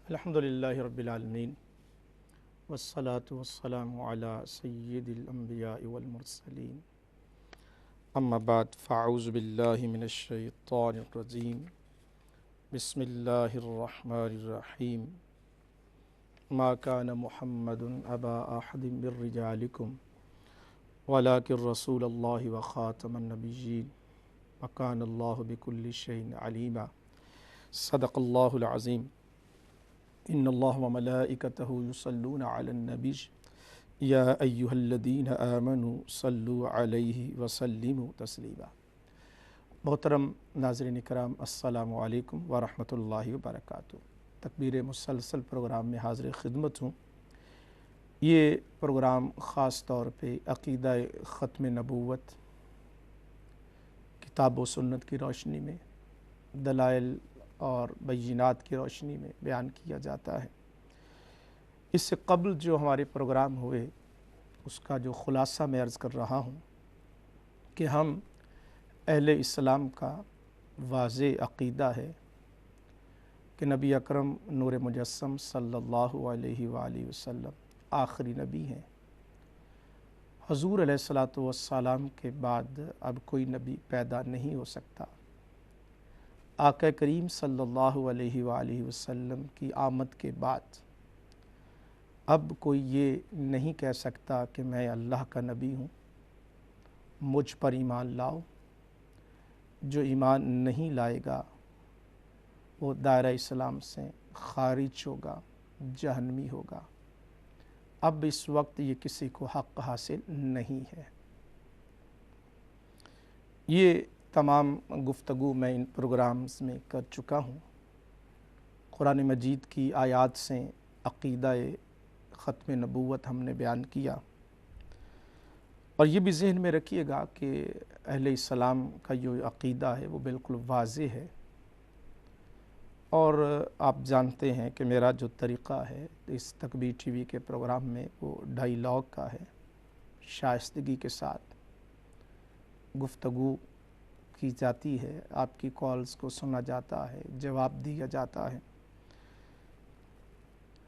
الحمدللہ رب العالمین والصلاة والسلام علی سید الانبیاء والمرسلین اما بعد فاعوذ باللہ من الشیطان الرجیم بسم اللہ الرحمن الرحیم ما کان محمد ابا احد من رجالکم ولکن رسول اللہ وخاتم النبیین وکان اللہ بکل شیء علیما صدق اللہ العظیم ان اللہ وملائکتہ یصلون علی النبی یا ایہا الذین آمنوا صلوا علیہ وسلموا تسلیما۔ محترم ناظرین کرام، السلام علیکم ورحمۃ اللہ وبرکاتہ۔ تکبیر مسلسل پروگرام میں حاضر خدمت ہوں۔ یہ پروگرام خاص طور پہ عقیدہ ختم نبوت کتاب و سنت کی روشنی میں، دلائل اور بینات کی روشنی میں بیان کیا جاتا ہے۔ اس سے قبل جو ہمارے پروگرام ہوئے اس کا جو خلاصہ میں عرض کر رہا ہوں کہ ہم اہل اسلام کا واضح عقیدہ ہے کہ نبی اکرم نور مجسم صلی اللہ علیہ وآلہ وسلم آخری نبی ہیں۔ حضور علیہ الصلاۃ والسلام کے بعد اب کوئی نبی پیدا نہیں ہو سکتا۔ آقا کریم صلی اللہ علیہ وآلہ وسلم کی آمد کے بعد اب کوئی یہ نہیں کہہ سکتا کہ میں اللہ کا نبی ہوں، مجھ پر ایمان لاؤ۔ جو ایمان نہیں لائے گا وہ دائرہ اسلام سے خارج ہوگا، جہنمی ہوگا۔ اب اس وقت یہ کسی کو حق حاصل نہیں ہے۔ یہ تمام گفتگو میں ان پروگرامز میں کر چکا ہوں۔ قرآن مجید کی آیات سے عقیدہ ختم نبوت ہم نے بیان کیا، اور یہ بھی ذہن میں رکھیے گا کہ اہل اسلام کا جو عقیدہ ہے وہ بالکل واضح ہے، اور آپ جانتے ہیں کہ میرا جو طریقہ ہے اس تکبیر ٹی وی کے پروگرام میں وہ ڈائیلاگ کا ہے، شائستگی کے ساتھ گفتگو کی جاتی ہے، آپ کی کالز کو سنا جاتا ہے، جواب دیا جاتا ہے۔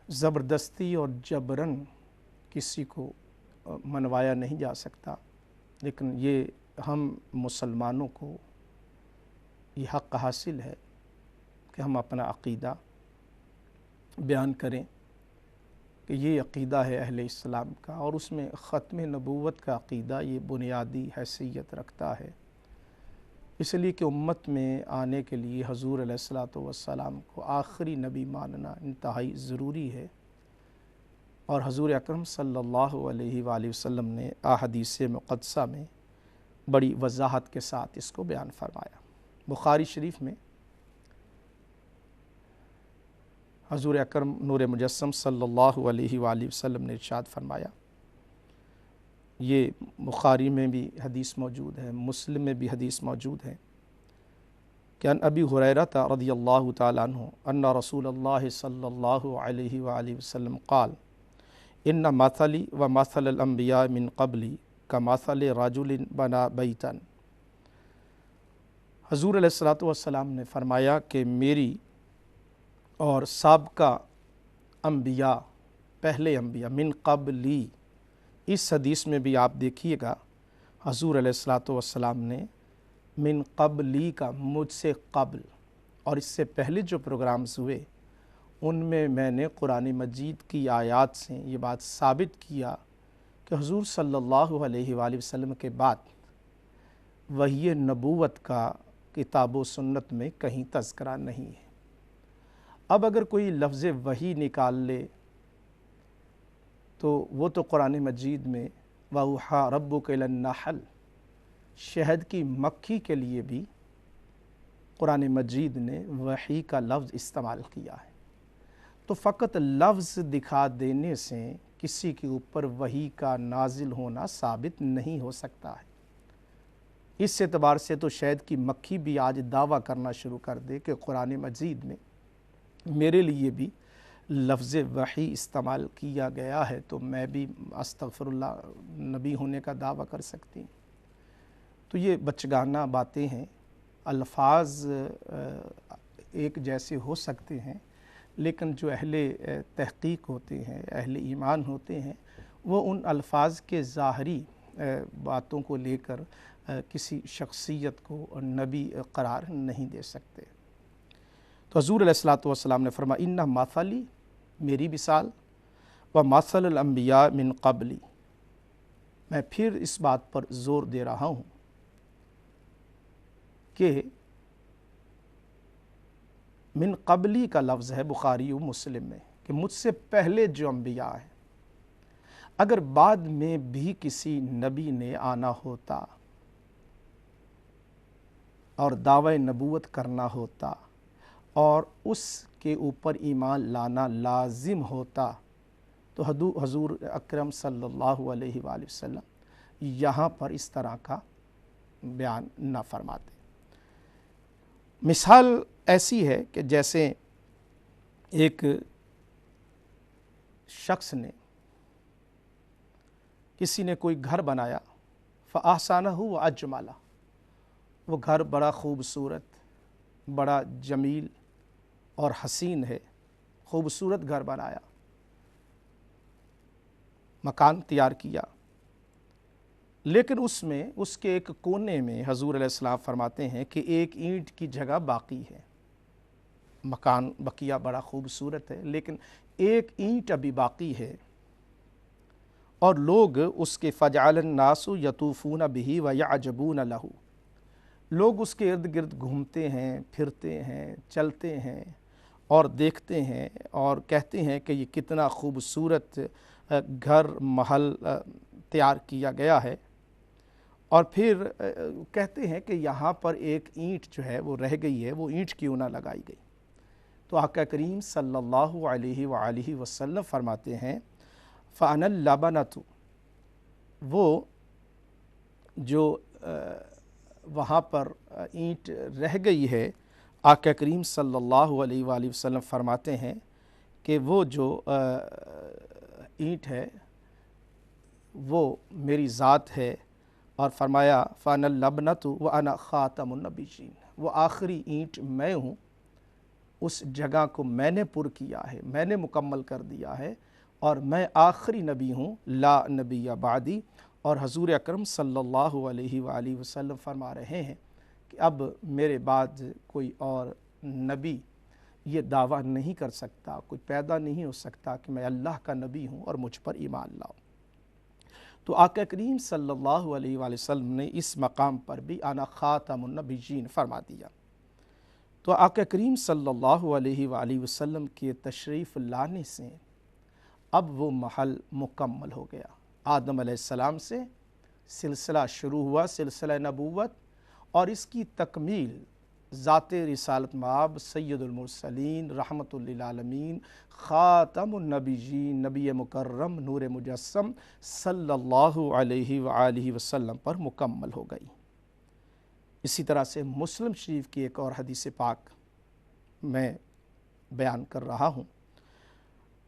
زبردستی اور جبراً کسی کو منوایا نہیں جا سکتا، لیکن یہ ہم مسلمانوں کو یہ حق حاصل ہے کہ ہم اپنا عقیدہ بیان کریں کہ یہ عقیدہ ہے اہل اسلام کا، اور اس میں ختم نبوت کا عقیدہ یہ بنیادی حیثیت رکھتا ہے، اس لیے کہ امت میں آنے کے لیے حضور علیہ الصلاۃ والسلام کو آخری نبی ماننا انتہائی ضروری ہے، اور حضور اکرم صلی اللہ علیہ وآلہ وسلم نے احادیث مقدسہ میں بڑی وضاحت کے ساتھ اس کو بیان فرمایا۔ بخاری شریف میں حضور اکرم نور مجسم صلی اللہ علیہ وآلہ وسلم نے ارشاد فرمایا، یہ بخاری میں بھی حدیث موجود ہے، مسلم میں بھی حدیث موجود ہے کہ ان ابی ہریرہ رضی اللہ تعالیٰ عنہ ان رسول اللہ صلی اللہ علیہ وآلہ وسلم قال ان مثلی و مثل الانبیاء من قبلی کمثل رجل بنا بیتا۔ حضور علیہ الصلاۃ والسلام نے فرمایا کہ میری اور سابقہ انبیاء، پہلے انبیاء من قبلی، اس حدیث میں بھی آپ دیکھیے گا حضور علیہ الصلاۃ والسلام نے من قبلی کا مجھ سے قبل، اور اس سے پہلے جو پروگرامز ہوئے ان میں نے قرآن مجید کی آیات سے یہ بات ثابت کیا کہ حضور صلی اللہ علیہ وآلہ وسلم کے بعد وحی نبوت کا کتاب و سنت میں کہیں تذکرہ نہیں ہے۔ اب اگر کوئی لفظ وحی نکال لے تو وہ تو قرآن مجید میں وَأَوْحَىٰ رَبُّكَ إِلَى النَّحْلِ، شہد کی مکھی کے لیے بھی قرآن مجید نے وحی کا لفظ استعمال کیا ہے، تو فقط لفظ دکھا دینے سے کسی کے اوپر وحی کا نازل ہونا ثابت نہیں ہو سکتا ہے۔ اس اعتبار سے تو شہد کی مکھی بھی آج دعویٰ کرنا شروع کر دے کہ قرآن مجید میں میرے لیے بھی لفظ وحی استعمال کیا گیا ہے، تو میں بھی استغفر اللہ نبی ہونے کا دعویٰ کر سکتی ہوں۔ تو یہ بچگانہ باتیں ہیں، الفاظ ایک جیسے ہو سکتے ہیں لیکن جو اہل تحقیق ہوتے ہیں، اہل ایمان ہوتے ہیں، وہ ان الفاظ کے ظاہری باتوں کو لے کر کسی شخصیت کو نبی قرار نہیں دے سکتے۔ تو حضور علیہ الصلوۃ والسلام نے فرمایا انہ مثلی، میری مثال، و مثل الانبیاء من قبلی، میں پھر اس بات پر زور دے رہا ہوں کہ من قبلی کا لفظ ہے بخاری و مسلم میں، کہ مجھ سے پہلے جو انبیاء ہیں، اگر بعد میں بھی کسی نبی نے آنا ہوتا اور دعوی نبوت کرنا ہوتا اور اس کے اوپر ایمان لانا لازم ہوتا، تو حضور اکرم صلی اللہ علیہ وآلہ وسلم یہاں پر اس طرح کا بیان نہ فرماتے۔ مثال ایسی ہے کہ جیسے ایک شخص نے، کسی نے کوئی گھر بنایا، فَأَحْسَنَهُ وَأَجْمَلَهُ، وہ گھر بڑا خوبصورت، بڑا جمیل اور حسین ہے، خوبصورت گھر بنایا، مکان تیار کیا، لیکن اس میں اس کے ایک کونے میں حضور علیہ السلام فرماتے ہیں کہ ایک اینٹ کی جگہ باقی ہے۔ مکان بقیہ بڑا خوبصورت ہے لیکن ایک اینٹ ابھی باقی ہے، اور لوگ اس کے فَجَعَلَ النَّاسُ يَطُوفُونَ بِهِ وَيَعْجَبُونَ لَهُ، لوگ اس کے ارد گرد گھومتے ہیں، پھرتے ہیں، چلتے ہیں اور دیکھتے ہیں اور کہتے ہیں کہ یہ کتنا خوبصورت گھر محل تیار کیا گیا ہے، اور پھر کہتے ہیں کہ یہاں پر ایک اینٹ جو ہے وہ رہ گئی ہے، وہ اینٹ کیوں نہ لگائی گئی؟ تو آقا کریم صلی اللہ علیہ وآلہ وسلم فرماتے ہیں فَأَنَا اللَّبَنَةُ، وہ جو وہاں پر اینٹ رہ گئی ہے، آقا کریم صلی اللہ علیہ وآلہ وسلم فرماتے ہیں کہ وہ جو اینٹ ہے وہ میری ذات ہے، اور فرمایا فَأَنَا اللَّبْنَةُ وَأَنَا خَاتَمُ النَّبِيِّينَ، وہ آخری اینٹ میں ہوں، اس جگہ کو میں نے پر کیا ہے، میں نے مکمل کر دیا ہے، اور میں آخری نبی ہوں، لا نبی بعدی۔ اور حضور اکرم صلی اللہ علیہ وآلہ وسلم فرما رہے ہیں کہ اب میرے بعد کوئی اور نبی یہ دعویٰ نہیں کر سکتا، کوئی پیدا نہیں ہو سکتا کہ میں اللہ کا نبی ہوں اور مجھ پر ایمان لاؤ۔ تو آقا کریم صلی اللہ علیہ وآلہ وسلم نے اس مقام پر بھی انا خاتم النبیین فرما دیا۔ تو آقا کریم صلی اللہ علیہ وآلہ وسلم کے تشریف لانے سے اب وہ محل مکمل ہو گیا۔ آدم علیہ السلام سے سلسلہ شروع ہوا، سلسلہ نبوت، اور اس کی تکمیل ذات رسالت مآب سید المرسلین رحمت للعالمین خاتم النبیین نبی مکرم نور مجسم صلی اللہ علیہ وآلہ وسلم پر مکمل ہو گئی۔ اسی طرح سے مسلم شریف کی ایک اور حدیث پاک میں بیان کر رہا ہوں۔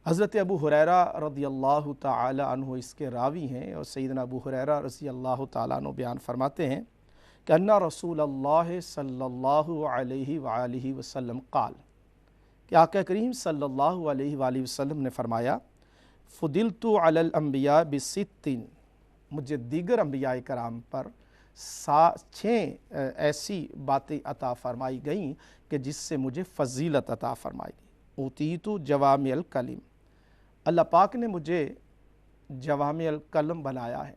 حضرت ابو ہریرہ رضی اللہ تعالی عنہ اس کے راوی ہیں، اور سیدنا ابو ہریرہ رضی اللہ تعالیٰ عنہ بیان فرماتے ہیں کہ ان رسول اللہ صلی اللہ علیہ وآلہ وسلم قال، کہ آقا کریم صلی اللہ علیہ وآلہ وسلم نے فرمایا فضلت علی الانبیاء بست، مجھے دیگر انبیاء کرام پر 6 ایسی باتیں عطا فرمائی گئیں کہ جس سے مجھے فضیلت عطا فرمائی گئی۔ اوتیت جوامع الکلم، اللہ پاک نے مجھے جوامع الکلم بنایا ہے،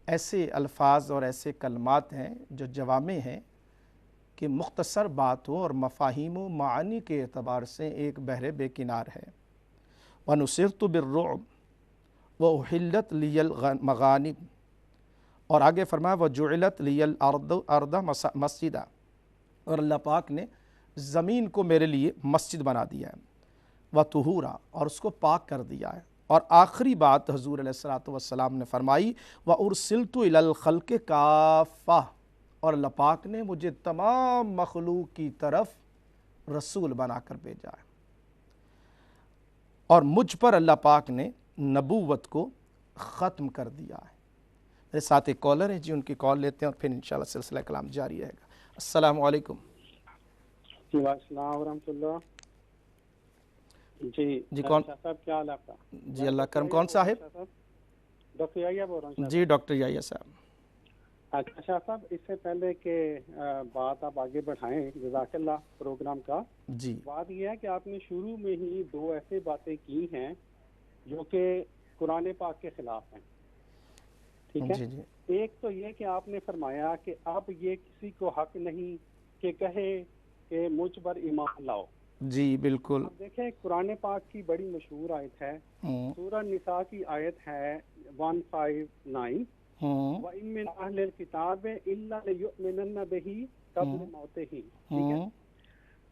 ایسے الفاظ اور ایسے کلمات ہیں جو جوامع ہیں کہ مختصر بات ہو اور مفاہیم و معانی کے اعتبار سے ایک بحر بے کنار ہے۔ وَنُصِرْتُ بِالرُّعْبِ وَأُحِلَّتْ لِيَ الْمَغَانِمُ، اور آگے فرمایا وَجُعِلَتْ لِيَ الْأَرْضَ مَسْجِدًا، اور اللہ پاک نے زمین کو میرے لیے مسجد بنا دیا ہے، وَطُہُورًا، اور اس کو پاک کر دیا ہے۔ اور آخری بات حضور علیہ الصلوۃ والسلام نے فرمائی وَأُرْسِلْتُ إِلَى الْخَلْقِ كَافَّةً، اور اللہ پاک نے مجھے تمام مخلوق کی طرف رسول بنا کر بھیجا ہے، اور مجھ پر اللہ پاک نے نبوت کو ختم کر دیا ہے۔ میرے ساتھ ایک کالر ہے جی، ان کی کال لیتے ہیں اور پھر انشاءاللہ سلسلہ کلام جاری رہے گا۔ السلام علیکم۔ وعلیکم السلام ورحمۃ اللہ۔ جی کون شاہ صاحب کیا حال ہے آپ کا؟ جی اللہ کرم. کون صاحب؟ ڈاکٹر یحییٰ بول رہا ہوں. جی ڈاکٹر یحییٰ صاحب. اچھا شاہ صاحب، اس سے پہلے کہ بات آپ آگے بڑھائیں، جزاک اللہ پروگرام کا. جی بات یہ ہے کہ آپ نے شروع میں ہی دو ایسے باتیں کی ہیں جو کہ قرآن پاک کے خلاف ہیں. ٹھیک ہے. جی جی ایک تو یہ کہ آپ نے فرمایا کہ اب یہ کسی کو حق نہیں کہ کہے کہ مجھ پر ایمان لاؤ. جی بالکل. اب دیکھیں قرآن پاک کی بڑی مشہور آیت ہے، سورہ نساء کی آیت ہے 159، وَإِن مِّنْ أَهْلِ الْكِتَابِ إِلَّا لَيُؤْمِنَنَّ بِهِ قَبْلَ مَوْتِهِ. ٹھیک ہے.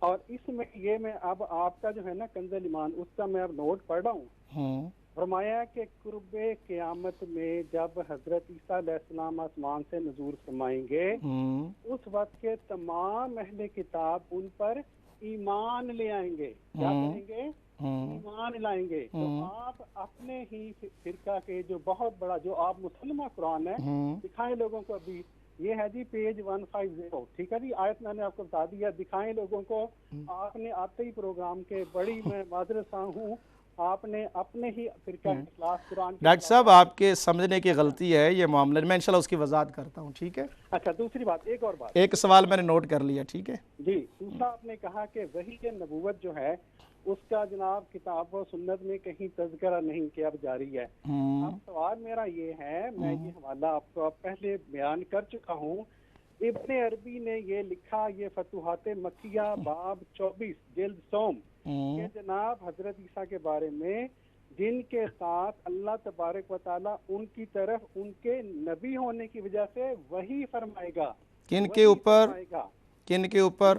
اور اس میں یہ میں اب آپ کا جو ہے نا کنز ایمان، اس کا میں اب نوٹ پڑھ رہا ہوں. فرمایا کہ قرب قیامت میں جب حضرت عیسیٰ علیہ السلام آسمان سے نزول فرمائیں گے، اس وقت کے تمام اہل کتاب ان پر ایمان لے آئیں گے. کیا کریں گے؟ ایمان لائیں گے. تو آپ اپنے ہی فرقہ کے جو بہت بڑا جو آپ مسلمہ قرآن ہے دکھائیں لوگوں کو. ابھی یہ ہے جی پیج 150. ٹھیک ہے جی. آیت میں نے آپ کو بتا دیا، دکھائیں لوگوں کو. آپ نے آتے ہی پروگرام کے بڑی میں معذرت ہوں، آپ نے اپنے ہی فرقہ کے خلاف قرآن. ڈاکٹر صاحب آپ کے سمجھنے کی غلطی ہے یہ معاملہ، میں انشاءاللہ اس کی وضاحت کرتا ہوں. ٹھیک ہے. اچھا دوسری بات، ایک اور بات، ایک سوال میں نے نوٹ کر لیا. ٹھیک ہے جی. دوسرا آپ نے کہا کہ وحی نبوت جو ہے اس کا جناب کتاب و سنت میں کہیں تذکرہ نہیں کہ اب جاری ہے. اب سوال میرا یہ ہے، میں یہ حوالہ آپ کو پہلے بیان کر چکا ہوں. ابن عربی نے یہ لکھا، یہ فتوحات مکیہ باب 24 جلد سوم، کہ جناب حضرت عیسیٰ کے بارے میں جن کے ساتھ اللہ تبارک و تعالیٰ ان کی طرف ان کے نبی ہونے کی وجہ سے وحی فرمائے گا. کن کے اوپر؟ کن کے اوپر؟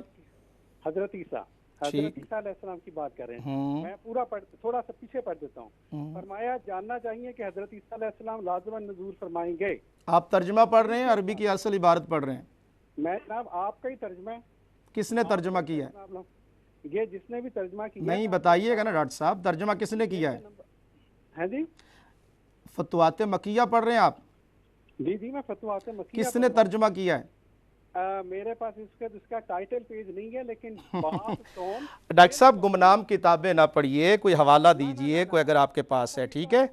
حضرت عیسیٰ. حضرت عیسیٰ علیہ السلام کی بات کر رہے ہیں. میں پورا تھوڑا سا پیچھے پڑھ دیتا ہوں. فرمایا جاننا چاہیے کہ حضرت عیسیٰ علیہ السلام لازماً نزول فرمائیں گے. آپ ترجمہ پڑھ رہے ہیں عربی کی اصل عبارت پڑھ رہے ہیں؟ میں جناب آپ کا ہی ترجمہ ہے. کس نے ترجمہ کیا ہے؟ یہ جس نے بھی ترجمہ کیا نہیں بتائیے گا نا ڈاکٹر صاحب، ترجمہ کس نے کیا ہے؟ جی فتوحات مکیہ پڑھ رہے ہیں آپ؟ جی جی میں فتوحات مکیہ. کس نے ترجمہ کیا ہے؟ میرے پاس اس کا ٹائٹل پیج نہیں ہے، لیکن ڈاکٹر صاحب گمنام کتابیں نہ پڑھیے، کوئی حوالہ دیجئے کوئی اگر آپ کے پاس ہے. ٹھیک ہے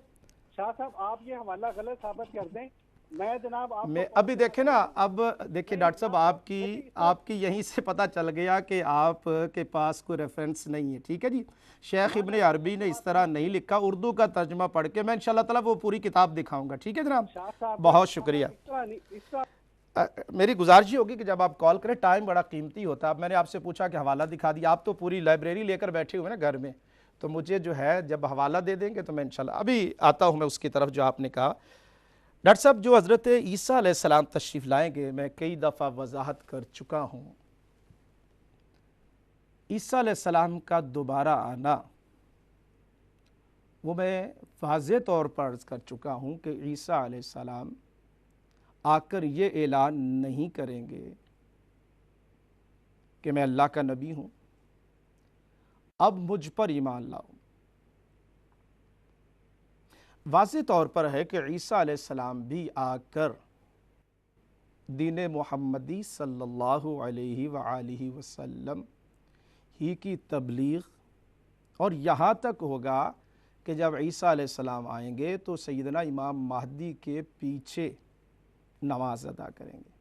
شاہ صاحب، آپ یہ حوالہ غلط ثابت کر دیں. میں جناب آپ ابھی دیکھیں نا، اب دیکھیں ڈاکٹر صاحب آپ کی یہیں سے پتہ چل گیا کہ آپ کے پاس کوئی ریفرنس نہیں ہے. ٹھیک ہے جی. شیخ ابن عربی نے اس طرح نہیں لکھا. اردو کا ترجمہ پڑھ کے میں انشاءاللہ تعالیٰ وہ پوری کتاب دکھاؤں گا. ٹھیک ہے جناب، بہت شکریہ. میری گزارش یہ ہوگی کہ جب آپ کال کریں، ٹائم بڑا قیمتی ہوتا ہے. اب میں نے آپ سے پوچھا کہ حوالہ دکھا دیا، آپ تو پوری لائبریری لے کر بیٹھے ہوئے نا گھر میں، تو مجھے جو ہے جب حوالہ دے دیں گے تو میں انشاءاللہ ابھی آتا ہوں میں اس کی طرف جو آپ نے کہا. ڈاکٹر صاحب جو حضرت عیسیٰ علیہ السلام تشریف لائیں گے، میں کئی دفعہ وضاحت کر چکا ہوں. عیسیٰ علیہ السلام کا دوبارہ آنا وہ میں واضح طور پر عرض کر چکا ہوں کہ عیسیٰ علیہ السلام آ کر یہ اعلان نہیں کریں گے کہ میں اللہ کا نبی ہوں، اب مجھ پر ایمان لاؤ. واضح طور پر ہے کہ عیسیٰ علیہ السلام بھی آ کر دین محمدی صلی اللہ علیہ وآلہ وسلم ہی کی تبلیغ، اور یہاں تک ہوگا کہ جب عیسیٰ علیہ السلام آئیں گے تو سیدنا امام مہدی کے پیچھے نماز ادا کریں گے.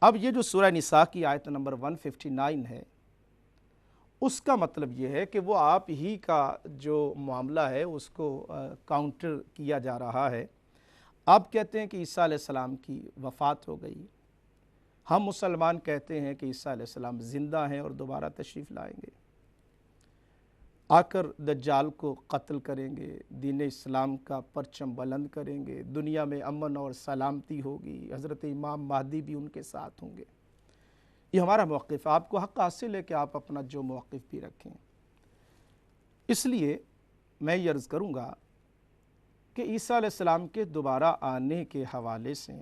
اب یہ جو سورہ نساء کی آیت نمبر 159 ہے، اس کا مطلب یہ ہے کہ وہ آپ ہی کا جو معاملہ ہے اس کو کاؤنٹر کیا جا رہا ہے. آپ کہتے ہیں کہ عیسیٰ علیہ السلام کی وفات ہو گئی، ہم مسلمان کہتے ہیں کہ عیسیٰ علیہ السلام زندہ ہیں اور دوبارہ تشریف لائیں گے، آ کر دجال کو قتل کریں گے، دین اسلام کا پرچم بلند کریں گے، دنیا میں امن اور سلامتی ہوگی، حضرت امام مہدی بھی ان کے ساتھ ہوں گے. یہ ہمارا موقف. آپ کو حق حاصل ہے کہ آپ اپنا جو موقف بھی رکھیں. اس لیے میں یہ عرض کروں گا کہ عیسیٰ علیہ السلام کے دوبارہ آنے کے حوالے سے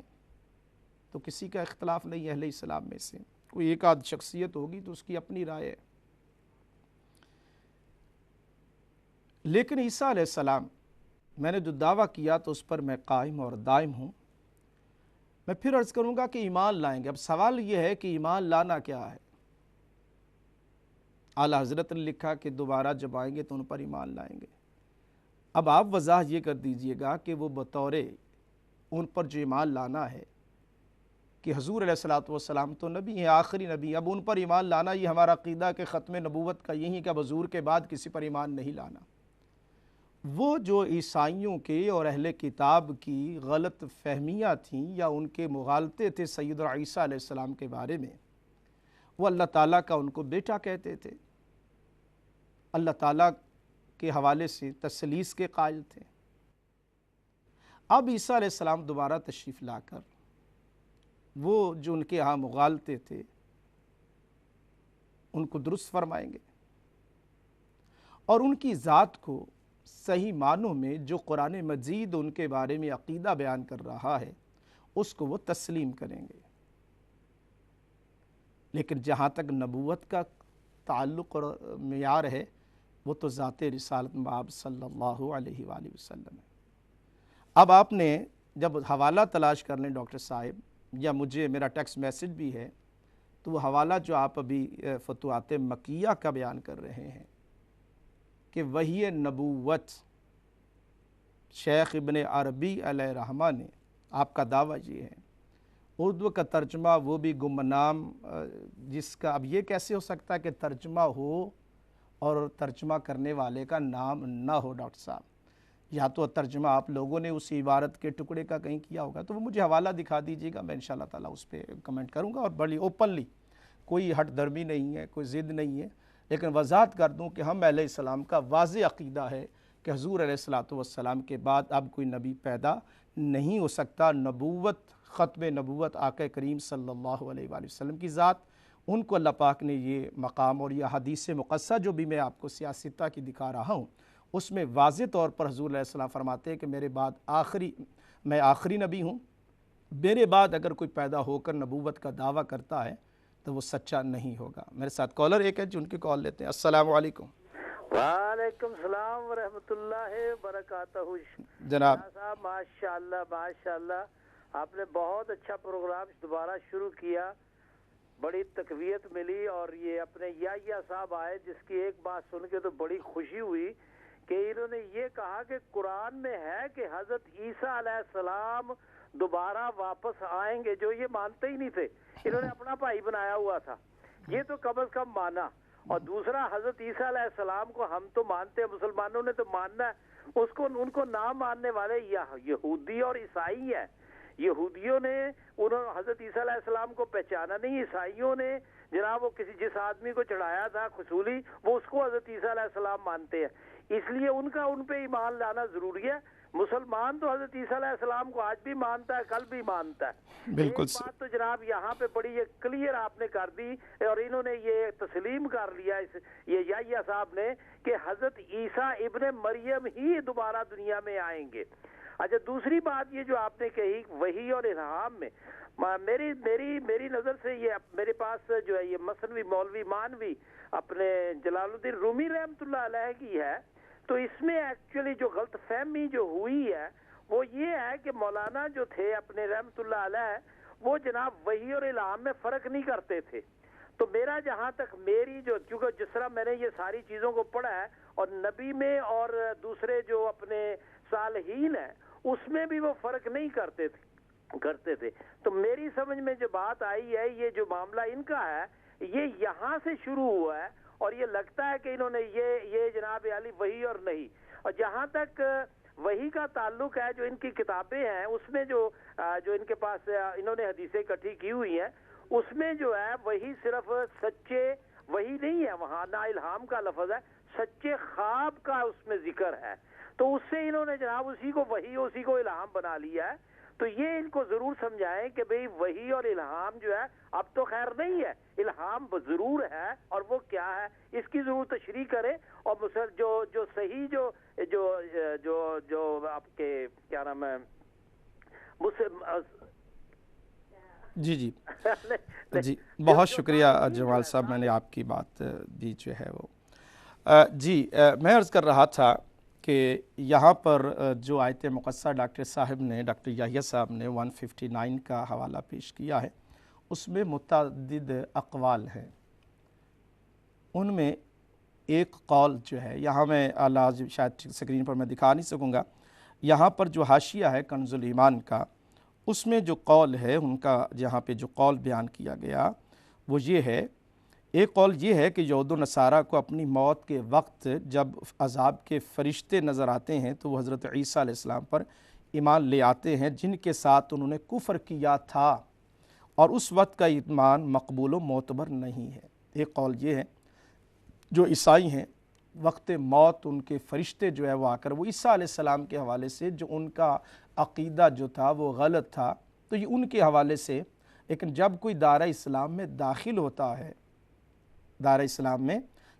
تو کسی کا اختلاف نہیں. اہل اسلام میں سے کوئی ایک آدھ شخصیت ہوگی تو اس کی اپنی رائے ہے، لیکن عیسیٰ علیہ السلام میں نے جو دعویٰ کیا تو اس پر میں قائم اور دائم ہوں. میں پھر عرض کروں گا کہ ایمان لائیں گے. اب سوال یہ ہے کہ ایمان لانا کیا ہے؟ اعلیٰ حضرت نے لکھا کہ دوبارہ جب آئیں گے تو ان پر ایمان لائیں گے۔ اب آپ وضاح یہ کر دیجئے گا کہ وہ بطور ان پر جو ایمان لانا ہے کہ حضور علیہ الصلوۃ والسلام تو نبی ہیں، آخری نبی، اب ان پر ایمان لانا یہ ہمارا عقیدہ کہ ختم نبوت کا یہی کہ حضور کے بعد کسی پر ایمان نہیں لانا۔ وہ جو عیسائیوں کے اور اہل کتاب کی غلط فہمیاں تھیں یا ان کے مغالطے تھے سیدنا عیسیٰ علیہ السلام کے بارے میں، وہ اللہ تعالیٰ کا ان کو بیٹا کہتے تھے، اللہ تعالیٰ کے حوالے سے تثلیث کے قائل تھے۔ اب عیسیٰ علیہ السلام دوبارہ تشریف لا کر وہ جو ان کے ہاں مغالطے تھے ان کو درست فرمائیں گے، اور ان کی ذات کو صحیح معنوں میں جو قرآن مجید ان کے بارے میں عقیدہ بیان کر رہا ہے اس کو وہ تسلیم کریں گے۔ لیکن جہاں تک نبوت کا تعلق اور معیار ہے وہ تو ذات رسالت مآب صلی اللہ علیہ وآلہ وسلم ہے۔ اب آپ نے جب حوالہ تلاش کر لیں ڈاکٹر صاحب، یا مجھے میرا ٹیکسٹ میسج بھی ہے، تو وہ حوالہ جو آپ ابھی فتوحات مکیہ کا بیان کر رہے ہیں کہ وحی نبوت شیخ ابن عربی علیہ رحمہ نے، آپ کا دعویٰ یہ ہے، اردو کا ترجمہ وہ بھی گمنام، جس کا اب یہ کیسے ہو سکتا ہے کہ ترجمہ ہو اور ترجمہ کرنے والے کا نام نہ ہو ڈاکٹر صاحب؟ یا تو ترجمہ آپ لوگوں نے اس عبارت کے ٹکڑے کا کہیں کیا ہوگا، تو وہ مجھے حوالہ دکھا دیجیے گا، میں انشاءاللہ تعالیٰ اس پہ کمنٹ کروں گا، اور بڑی اوپنلی، کوئی ہٹ درمی نہیں ہے، کوئی ضد نہیں ہے، لیکن وضاحت کر دوں کہ ہم علیہ السلام کا واضح عقیدہ ہے کہ حضور علیہ الصلوۃ والسلام کے بعد اب کوئی نبی پیدا نہیں ہو سکتا۔ نبوت، ختم نبوت آقا کریم صلی اللہ علیہ وآلہ وسلم کی ذات، ان کو اللہ پاک نے یہ مقام، اور یہ حدیث مقدسہ جو بھی میں آپ کو سیاستہ کی دکھا رہا ہوں اس میں واضح طور پر حضور علیہ السلام فرماتے ہیں کہ میرے بعد میں آخری نبی ہوں، میرے بعد اگر کوئی پیدا ہو کر نبوت کا دعویٰ کرتا ہے تو وہ سچا نہیں ہوگا۔ میرے ساتھ کالر ایک ہے جن کی کال لیتے ہیں۔ السلام علیکم۔ وعلیکم السلام ورحمۃ اللہ وبرکاتہ۔ جناب صاحب ماشاءاللہ ماشاءاللہ، آپ نے بہت اچھا پروگرام دوبارہ شروع کیا، بڑی تقویت ملی، اور یہ اپنے یحییٰ صاحب آئے جس کی ایک بات سن کے تو بڑی خوشی ہوئی کہ انہوں نے یہ کہا کہ قرآن میں ہے کہ حضرت عیسیٰ علیہ السلام دوبارہ واپس آئیں گے، جو یہ مانتے ہی نہیں تھے، انہوں نے اپنا بھائی بنایا ہوا تھا، یہ تو کم از کم مانا۔ اور دوسرا، حضرت عیسیٰ علیہ السلام کو ہم تو مانتے ہیں، مسلمانوں نے تو ماننا ہے، ان کو نہ ماننے والے یہودی اور عیسائی ہیں۔ یہودیوں نے حضرت عیسیٰ علیہ السلام کو پہچانا نہیں، عیسائیوں نے جناب وہ جس آدمی کو چڑھایا تھا خصولی، وہ اس کو حضرت عیسیٰ علیہ السلام مانتے ہیں، اس لیے ان پہ ایمان لانا ضروری ہے۔ مسلمان تو حضرت عیسیٰ علیہ السلام کو آج بھی مانتا ہے، کل بھی مانتا ہے۔ بالکل ایک بات تو جناب یہاں پہ بڑی یہ کلیئر آپ نے کر دی، اور انہوں نے یہ تسلیم کر لیا یہ یحییٰ صاحب نے کہ حضرت عیسیٰ ابن مریم ہی دوبارہ دنیا میں آئیں گے۔ اچھا، دوسری بات یہ جو آپ نے کہی وحی اور الہام میں، میری نظر سے یہ میرے پاس جو ہے یہ مثنوی مولوی مانوی اپنے جلال الدین رومی رحمۃ اللہ علیہ کی ہے، تو اس میں ایکچولی جو غلط فہمی جو ہوئی ہے وہ یہ ہے کہ مولانا جو تھے اپنے رحمۃ اللہ علیہ، وہ جناب وحی اور الہام میں فرق نہیں کرتے تھے۔ تو میرا جہاں تک کیونکہ جس طرح میں نے یہ ساری چیزوں کو پڑھا ہے، اور نبی میں اور دوسرے جو اپنے صالحین ہیں اس میں بھی وہ فرق نہیں کرتے تھے، تو میری سمجھ میں جو بات آئی ہے، یہ جو معاملہ ان کا ہے یہ یہاں سے شروع ہوا ہے، اور یہ لگتا ہے کہ انہوں نے یہ جناب علی وحی اور نہیں۔ اور جہاں تک وحی کا تعلق ہے، جو ان کی کتابیں ہیں اس میں جو ان کے پاس انہوں نے حدیثیں اکٹھی کی ہوئی ہیں، اس میں جو ہے وہی صرف سچے وہی نہیں ہے، وہاں نہ الہام کا لفظ ہے، سچے خواب کا اس میں ذکر ہے، تو اس سے انہوں نے جناب اسی کو وحی اسی کو الہام بنا لیا ہے۔ تو یہ ان کو ضرور سمجھائیں کہ بھئی وحی اور الہام جو ہے اب تو خیر نہیں ہے، الہام ضرور ہے، اور وہ کیا ہے اس کی ضرور تشریح کرے، اور جو صحیح جو آپ کے کیا نام ہے جی بہت شکریہ جمال صاحب، میں نے آپ کی بات بھی جو ہے وہ میں عرض کر رہا تھا کہ یہاں پر جو آیت مقدسہ ڈاکٹر یحییٰ صاحب نے 159 کا حوالہ پیش کیا ہے، اس میں متعدد اقوال ہیں، ان میں ایک قول جو ہے یہاں میں شاید سکرین پر میں دکھا نہیں سکوں گا، یہاں پر جو حاشیہ ہے کنز الایمان کا، اس میں جو قول ہے ان کا جہاں پہ جو قول بیان کیا گیا وہ یہ ہے، ایک قول یہ ہے کہ یہود و نصارہ کو اپنی موت کے وقت جب عذاب کے فرشتے نظر آتے ہیں تو وہ حضرت عیسیٰ علیہ السلام پر ایمان لے آتے ہیں جن کے ساتھ انہوں نے کفر کیا تھا، اور اس وقت کا ایمان مقبول و معتبر نہیں ہے۔ ایک قول یہ ہے جو عیسائی ہیں وقت موت ان کے فرشتے جو ہے وہ آ کر وہ عیسیٰ علیہ السلام کے حوالے سے جو ان کا عقیدہ جو تھا وہ غلط تھا تو یہ ان کے حوالے سے، لیکن جب کوئی دائرہ اسلام میں داخل ہوتا ہے، دائرہ اسلام میں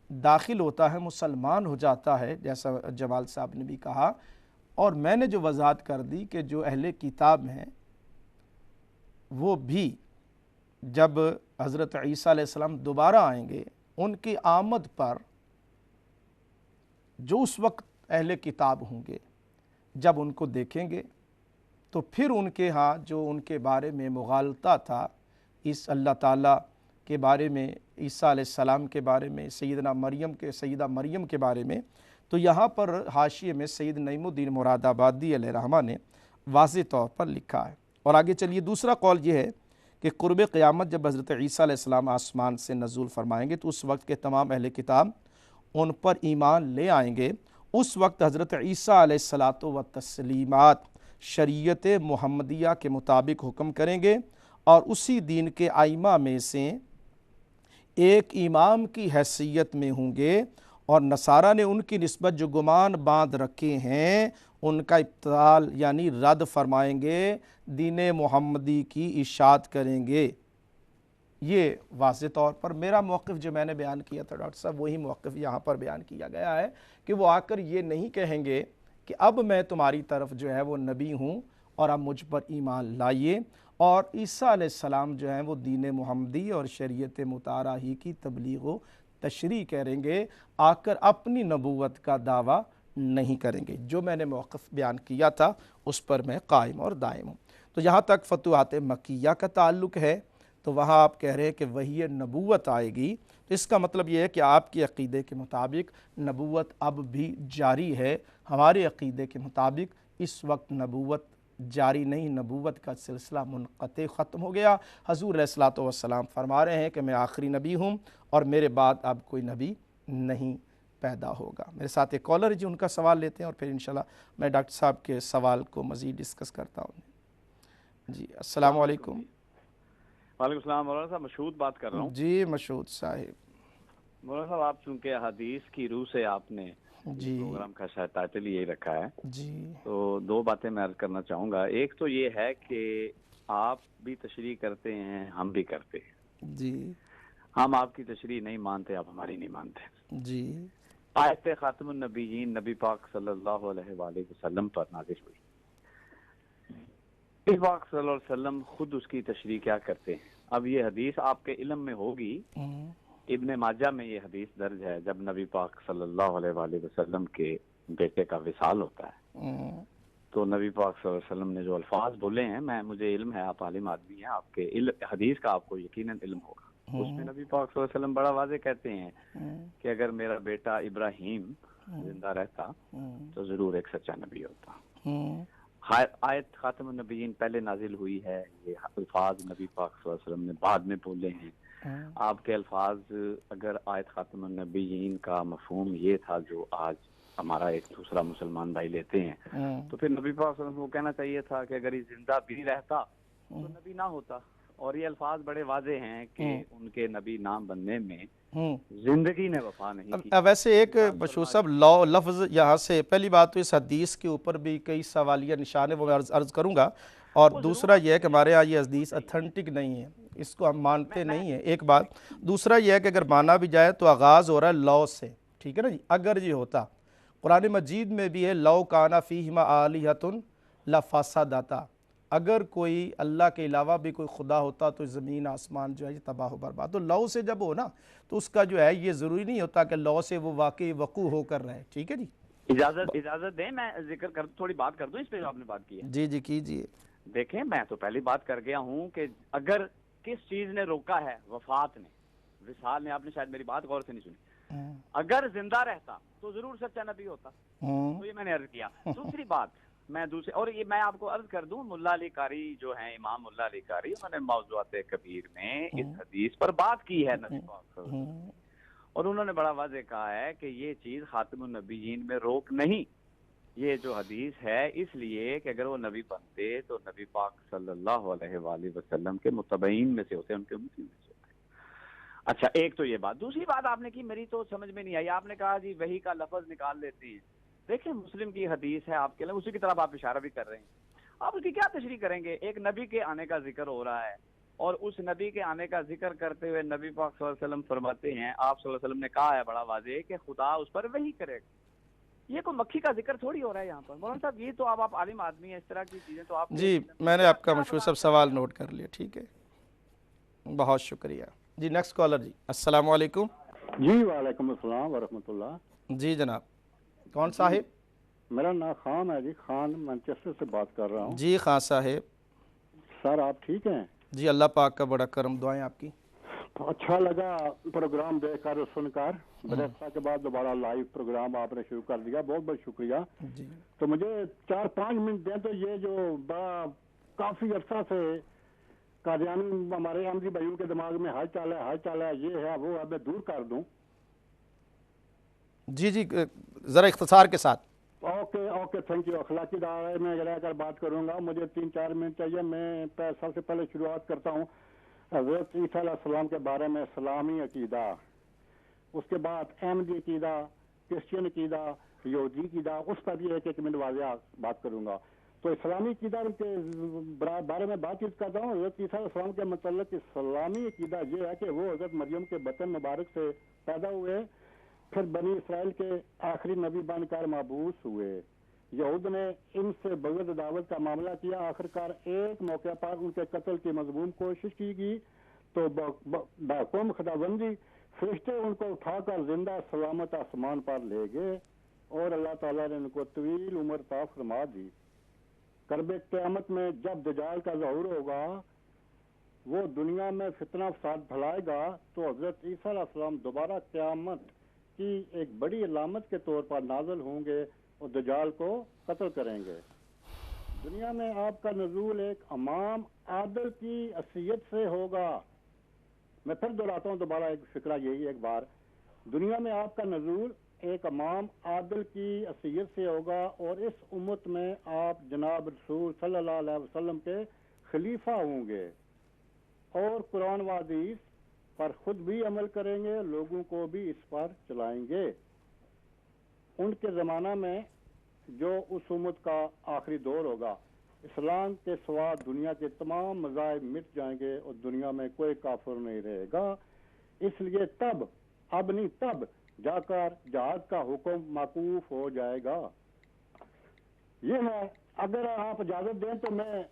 داخل ہوتا ہے، مسلمان ہو جاتا ہے، جیسا جمال صاحب نے بھی کہا، اور میں نے جو وضاحت کر دی کہ جو اہل کتاب ہیں وہ بھی جب حضرت عیسیٰ علیہ السلام دوبارہ آئیں گے، ان کی آمد پر جو اس وقت اہل کتاب ہوں گے جب ان کو دیکھیں گے تو پھر ان کے ہاں جو ان کے بارے میں مغالطہ تھا، اس اللہ تعالیٰ کے بارے میں، عیسیٰ علیہ السلام کے بارے میں، سیدہ مریم کے بارے میں، تو یہاں پر حاشیے میں سید نعیم الدین مراد آبادی علیہ رحمہ نے واضح طور پر لکھا ہے۔ اور آگے چلیے، دوسرا قول یہ ہے کہ قرب قیامت جب حضرت عیسیٰ علیہ السلام آسمان سے نزول فرمائیں گے تو اس وقت کے تمام اہل کتاب ان پر ایمان لے آئیں گے، اس وقت حضرت عیسیٰ علیہ السلام شریعت محمدیہ کے مطابق حکم کریں گے اور اسی دین کے ائمہ میں سے ایک امام کی حیثیت میں ہوں گے، اور نصارہ نے ان کی نسبت جو گمان باندھ رکھے ہیں ان کا ابطال یعنی رد فرمائیں گے، دین محمدی کی اشاعت کریں گے۔ یہ واضح طور پر میرا موقف جو میں نے بیان کیا تھا ڈاکٹر صاحب، وہی موقف یہاں پر بیان کیا گیا ہے کہ وہ آ کر یہ نہیں کہیں گے کہ اب میں تمہاری طرف جو ہے وہ نبی ہوں اور اب مجھ پر ایمان لائیے، اور عیسیٰ علیہ السلام جو ہیں وہ دین محمدی اور شریعت مطہرہ ہی کی تبلیغ و تشریح کریں گے، آ کر اپنی نبوت کا دعویٰ نہیں کریں گے۔ جو میں نے موقف بیان کیا تھا اس پر میں قائم اور دائم ہوں۔ تو یہاں تک فتوحات مکیہ کا تعلق ہے تو وہاں آپ کہہ رہے ہیں کہ وحی نبوت آئے گی، تو اس کا مطلب یہ ہے کہ آپ کے عقیدے کے مطابق نبوت اب بھی جاری ہے، ہمارے عقیدے کے مطابق اس وقت نبوت جاری نہیں، نبوت کا سلسلہ منقطع ختم ہو گیا۔ حضور علیہ الصلوۃ والسلام فرما رہے ہیں کہ میں آخری نبی ہوں اور میرے بعد اب کوئی نبی نہیں پیدا ہوگا۔ میرے ساتھ ایک کالر جی، ان کا سوال لیتے ہیں اور پھر انشاءاللہ میں ڈاکٹر صاحب کے سوال کو مزید ڈسکس کرتا ہوں۔ جی السلام علیکم۔ وعلیکم السلام مولانا صاحب، مشہود بات کر رہا ہوں۔ جی مشہود صاحب۔ مولانا صاحب آپ چونکہ حدیث کی روح سے آپ نے جی پروگرام کا شاید ٹائٹل یہی رکھا ہے، جی تو دو باتیں میں عرض کرنا چاہوں گا۔ ایک تو یہ ہے کہ آپ بھی تشریح کرتے ہیں، ہم بھی کرتے ہیں۔ جی ہم آپ کی تشریح نہیں مانتے، آپ ہماری نہیں مانتے۔ جی آیت خاتم النبیین نبی پاک صلی اللہ علیہ وآلہ وسلم پر نازل ہوئی۔ نبی پاک صلی اللہ علیہ وسلم خود اس کی تشریح کیا کرتے ہیں؟ اب یہ حدیث آپ کے علم میں ہوگی، ابن ماجہ میں یہ حدیث درج ہے، جب نبی پاک صلی اللہ علیہ وآلہ وسلم کے بیٹے کا وصال ہوتا ہے تو نبی پاک صلی اللہ علیہ وسلم نے جو الفاظ بولے ہیں، مجھے علم ہے، آپ عالم آدمی ہیں، آپ کے حدیث کا آپ کو یقیناً علم ہوگا۔ اس میں نبی پاک صلی اللہ علیہ وسلم بڑا واضح کہتے ہیں کہ اگر میرا بیٹا ابراہیم زندہ رہتا تو ضرور ایک سچا نبی ہوتا۔ آیت خاتم النبیین پہلے نازل ہوئی ہے، یہ الفاظ نبی پاک صلی اللہ علیہ وسلم نے بعد میں بولے ہیں۔ آپ کے الفاظ اگر آیت خاتم النبیین کا مفہوم یہ تھا جو آج ہمارا ایک دوسرا مسلمان بھائی لیتے ہیں، تو پھر نبی پاک صلی اللہ علیہ وسلم کو کہنا چاہیے تھا کہ اگر یہ زندہ بھی رہتا تو نبی نہ ہوتا۔ اور یہ الفاظ بڑے واضح ہیں کہ ان کے نبی نام بننے میں زندگی نے وفا نہیں کی۔ ویسے ایک مشہور صاحب لفظ یہاں سے، پہلی بات تو اس حدیث کے اوپر بھی کئی سوالیہ نشان ہیں، وہ میں عرض کروں گا، اور دوسرا یہ ہے کہ ہمارے ہاں یہ حدیث اتھینٹک نہیں ہے، اس کو ہم مانتے نہیں ہیں، ایک بات۔ دوسرا یہ ہے کہ اگر مانا بھی جائے تو آغاز ہو رہا ہے لو سے، ٹھیک ہے نا جی۔ اگر یہ ہوتا، قرآن مجید میں بھی ہے لو کانا فیہما آلہۃ لفسدتا، اگر کوئی اللہ کے علاوہ بھی کوئی خدا ہوتا تو زمین آسمان جو ہے یہ تباہ و برباد۔ تو لو سے جب ہو نا تو اس کا جو ہے یہ ضروری نہیں ہوتا کہ لو سے وہ واقعی وقوع ہو کر رہے، ٹھیک ہے جی۔ اجازت دیں میں ذکر کر تھوڑی بات کر دوں اس پہ جو آپ نے بات کی ہے۔ جی جی کیجیے۔ دیکھیں میں تو پہلی بات کر گیا ہوں کہ اگر کس چیز نے روکا ہے، وفات نے، وصال نے، آپ نے شاید میری بات غور سے نہیں سنی۔ اگر زندہ رہتا تو ضرور سچا نبی ہوتا. تو یہ میں نے عرض کیا. دوسری بات اور یہ میں آپ کو عرض کر دوں, ملا علی قاری جو ہیں, امام ملا علی قاری, انہوں نے موضوعات کبیر میں اس حدیث پر بات کی ہے نبی پاک صلی اللہ علیہ وسلم, اور انہوں نے بڑا واضح کہا ہے کہ یہ چیز خاتم النبیین میں روک نہیں. یہ جو حدیث ہے اس لیے کہ اگر وہ نبی بنتے تو نبی پاک صلی اللہ علیہ وآلہ وسلم کے متبعین میں سے ہوتے, ان کے امتی میں سے ہوتے. اچھا, ایک تو یہ بات. دوسری بات آپ نے کی, میری تو سمجھ میں نہیں آئی. آپ نے کہا جی وحی کا لفظ نکال لیتے ہیں. دیکھیں مسلم کی حدیث ہے آپ کے لیے, اسی کی طرف آپ اشارہ بھی کر رہے ہیں. آپ اس کی کیا تشریح کریں گے؟ ایک نبی کے آنے کا ذکر ہو رہا ہے, اور اس نبی کے آنے کا ذکر کرتے ہوئے نبی پاک صلی اللہ علیہ وسلم فرماتے ہیں, آپ صلی اللہ علیہ وسلم نے کہا ہے بڑا واضح کہ خدا اس پر وحی کرے گا. یہ کوئی مکھی کا ذکر تھوڑی ہو رہا ہے یہاں پر. مولانا صاحب یہ تو آپ عالم آدمی ہیں, اس طرح کی چیزیں تو آپ جی میں نے آپ کا مشہور سب سوال نوٹ کر لیا. ٹھیک ہے, بہت شکریہ. جی نیکسٹ کالر. جی السلام علیکم. جی وعلیکم السلام ورحمۃ اللہ. جی جناب, کون صاحب؟ میرا نام خان ہے جی, خان مانچسٹر سے بات کر رہا ہوں. جی خان صاحب. سر آپ ٹھیک ہیں؟ جی اللہ پاک کا بڑا کرم, دعائیں آپ کی. اچھا لگا پروگرام دیکھ کر سن کر. بڑے عرصہ کے بعد دوبارہ لائیو پروگرام آپ نے شروع کر دیا, بہت بہت شکریہ. جی تو مجھے 4-5 منٹ دیں تو یہ جو بڑا کافی عرصہ سے قادیانی ہمارے احمدی بھائیوں کے دماغ میں ہائی چال ہے, یہ ہے وہ ہے, میں دور کر دوں. جی جی ذرا اختصار کے ساتھ. Okay thank you. اخلاقی دائرے میں رہ کر بات کروں گا, مجھے 3-4 منٹ چاہیے. میں سب سے پہلے شروعات کرتا ہوں حضرت عیسیٰ علیہ السلام کے بارے میں اسلامی عقیدہ, اس کے بعد احمدی عقیدہ, کرسچین عقیدہ, یہودی عقیدہ, اس پر بھی ایک منٹ واضح بات کروں گا. تو اسلامی عقیدہ کے بارے میں بات چیت کرتا ہوں. حضرت عیسیٰ علیہ السلام کے متعلق اسلامی عقیدہ یہ ہے کہ وہ حضرت مریم کے بطن مبارک سے پیدا ہوئے, پھر بنی اسرائیل کے آخری نبی بن کر مبعوث ہوئے. یہود نے ان سے بغیر دعوت کا معاملہ کیا, آخرکار ایک موقع پر ان کے قتل کی مضموم کوشش کی گئی, تو بحکم خداوندی فرشتے ان کو اٹھا کر زندہ سلامت آسمان پر لے گئے, اور اللہ تعالیٰ نے ان کو طویل عمر عطا فرما دی. قرب قیامت میں جب دجال کا ظہور ہوگا, وہ دنیا میں فتنہ فساد پھیلائے گا, تو حضرت عیسیٰ علیہ السلام دوبارہ قیامت کی ایک بڑی علامت کے طور پر نازل ہوں گے اور دجال کو قتل کریں گے. دنیا میں آپ کا نزول ایک امام عادل کی حیثیت سے ہوگا. میں پھر دہراتا ہوں دوبارہ ایک فکرہ یہی ایک بار, دنیا میں آپ کا نزول ایک امام عادل کی حیثیت سے ہوگا, اور اس امت میں آپ جناب رسول صلی اللہ علیہ وسلم کے خلیفہ ہوں گے, اور قرآن و حدیث پر خود بھی عمل کریں گے, لوگوں کو بھی اس پر چلائیں گے. ان کے زمانہ میں جو اس امت کا آخری دور ہوگا, اسلام کے سوا دنیا کے تمام مذاہب مٹ جائیں گے, اور دنیا میں کوئی کافر نہیں رہے گا. اس لیے اب نہیں تب جا کر جہاد کا حکم موقوف ہو جائے گا. یہ ہے, اگر آپ اجازت دیں تو میں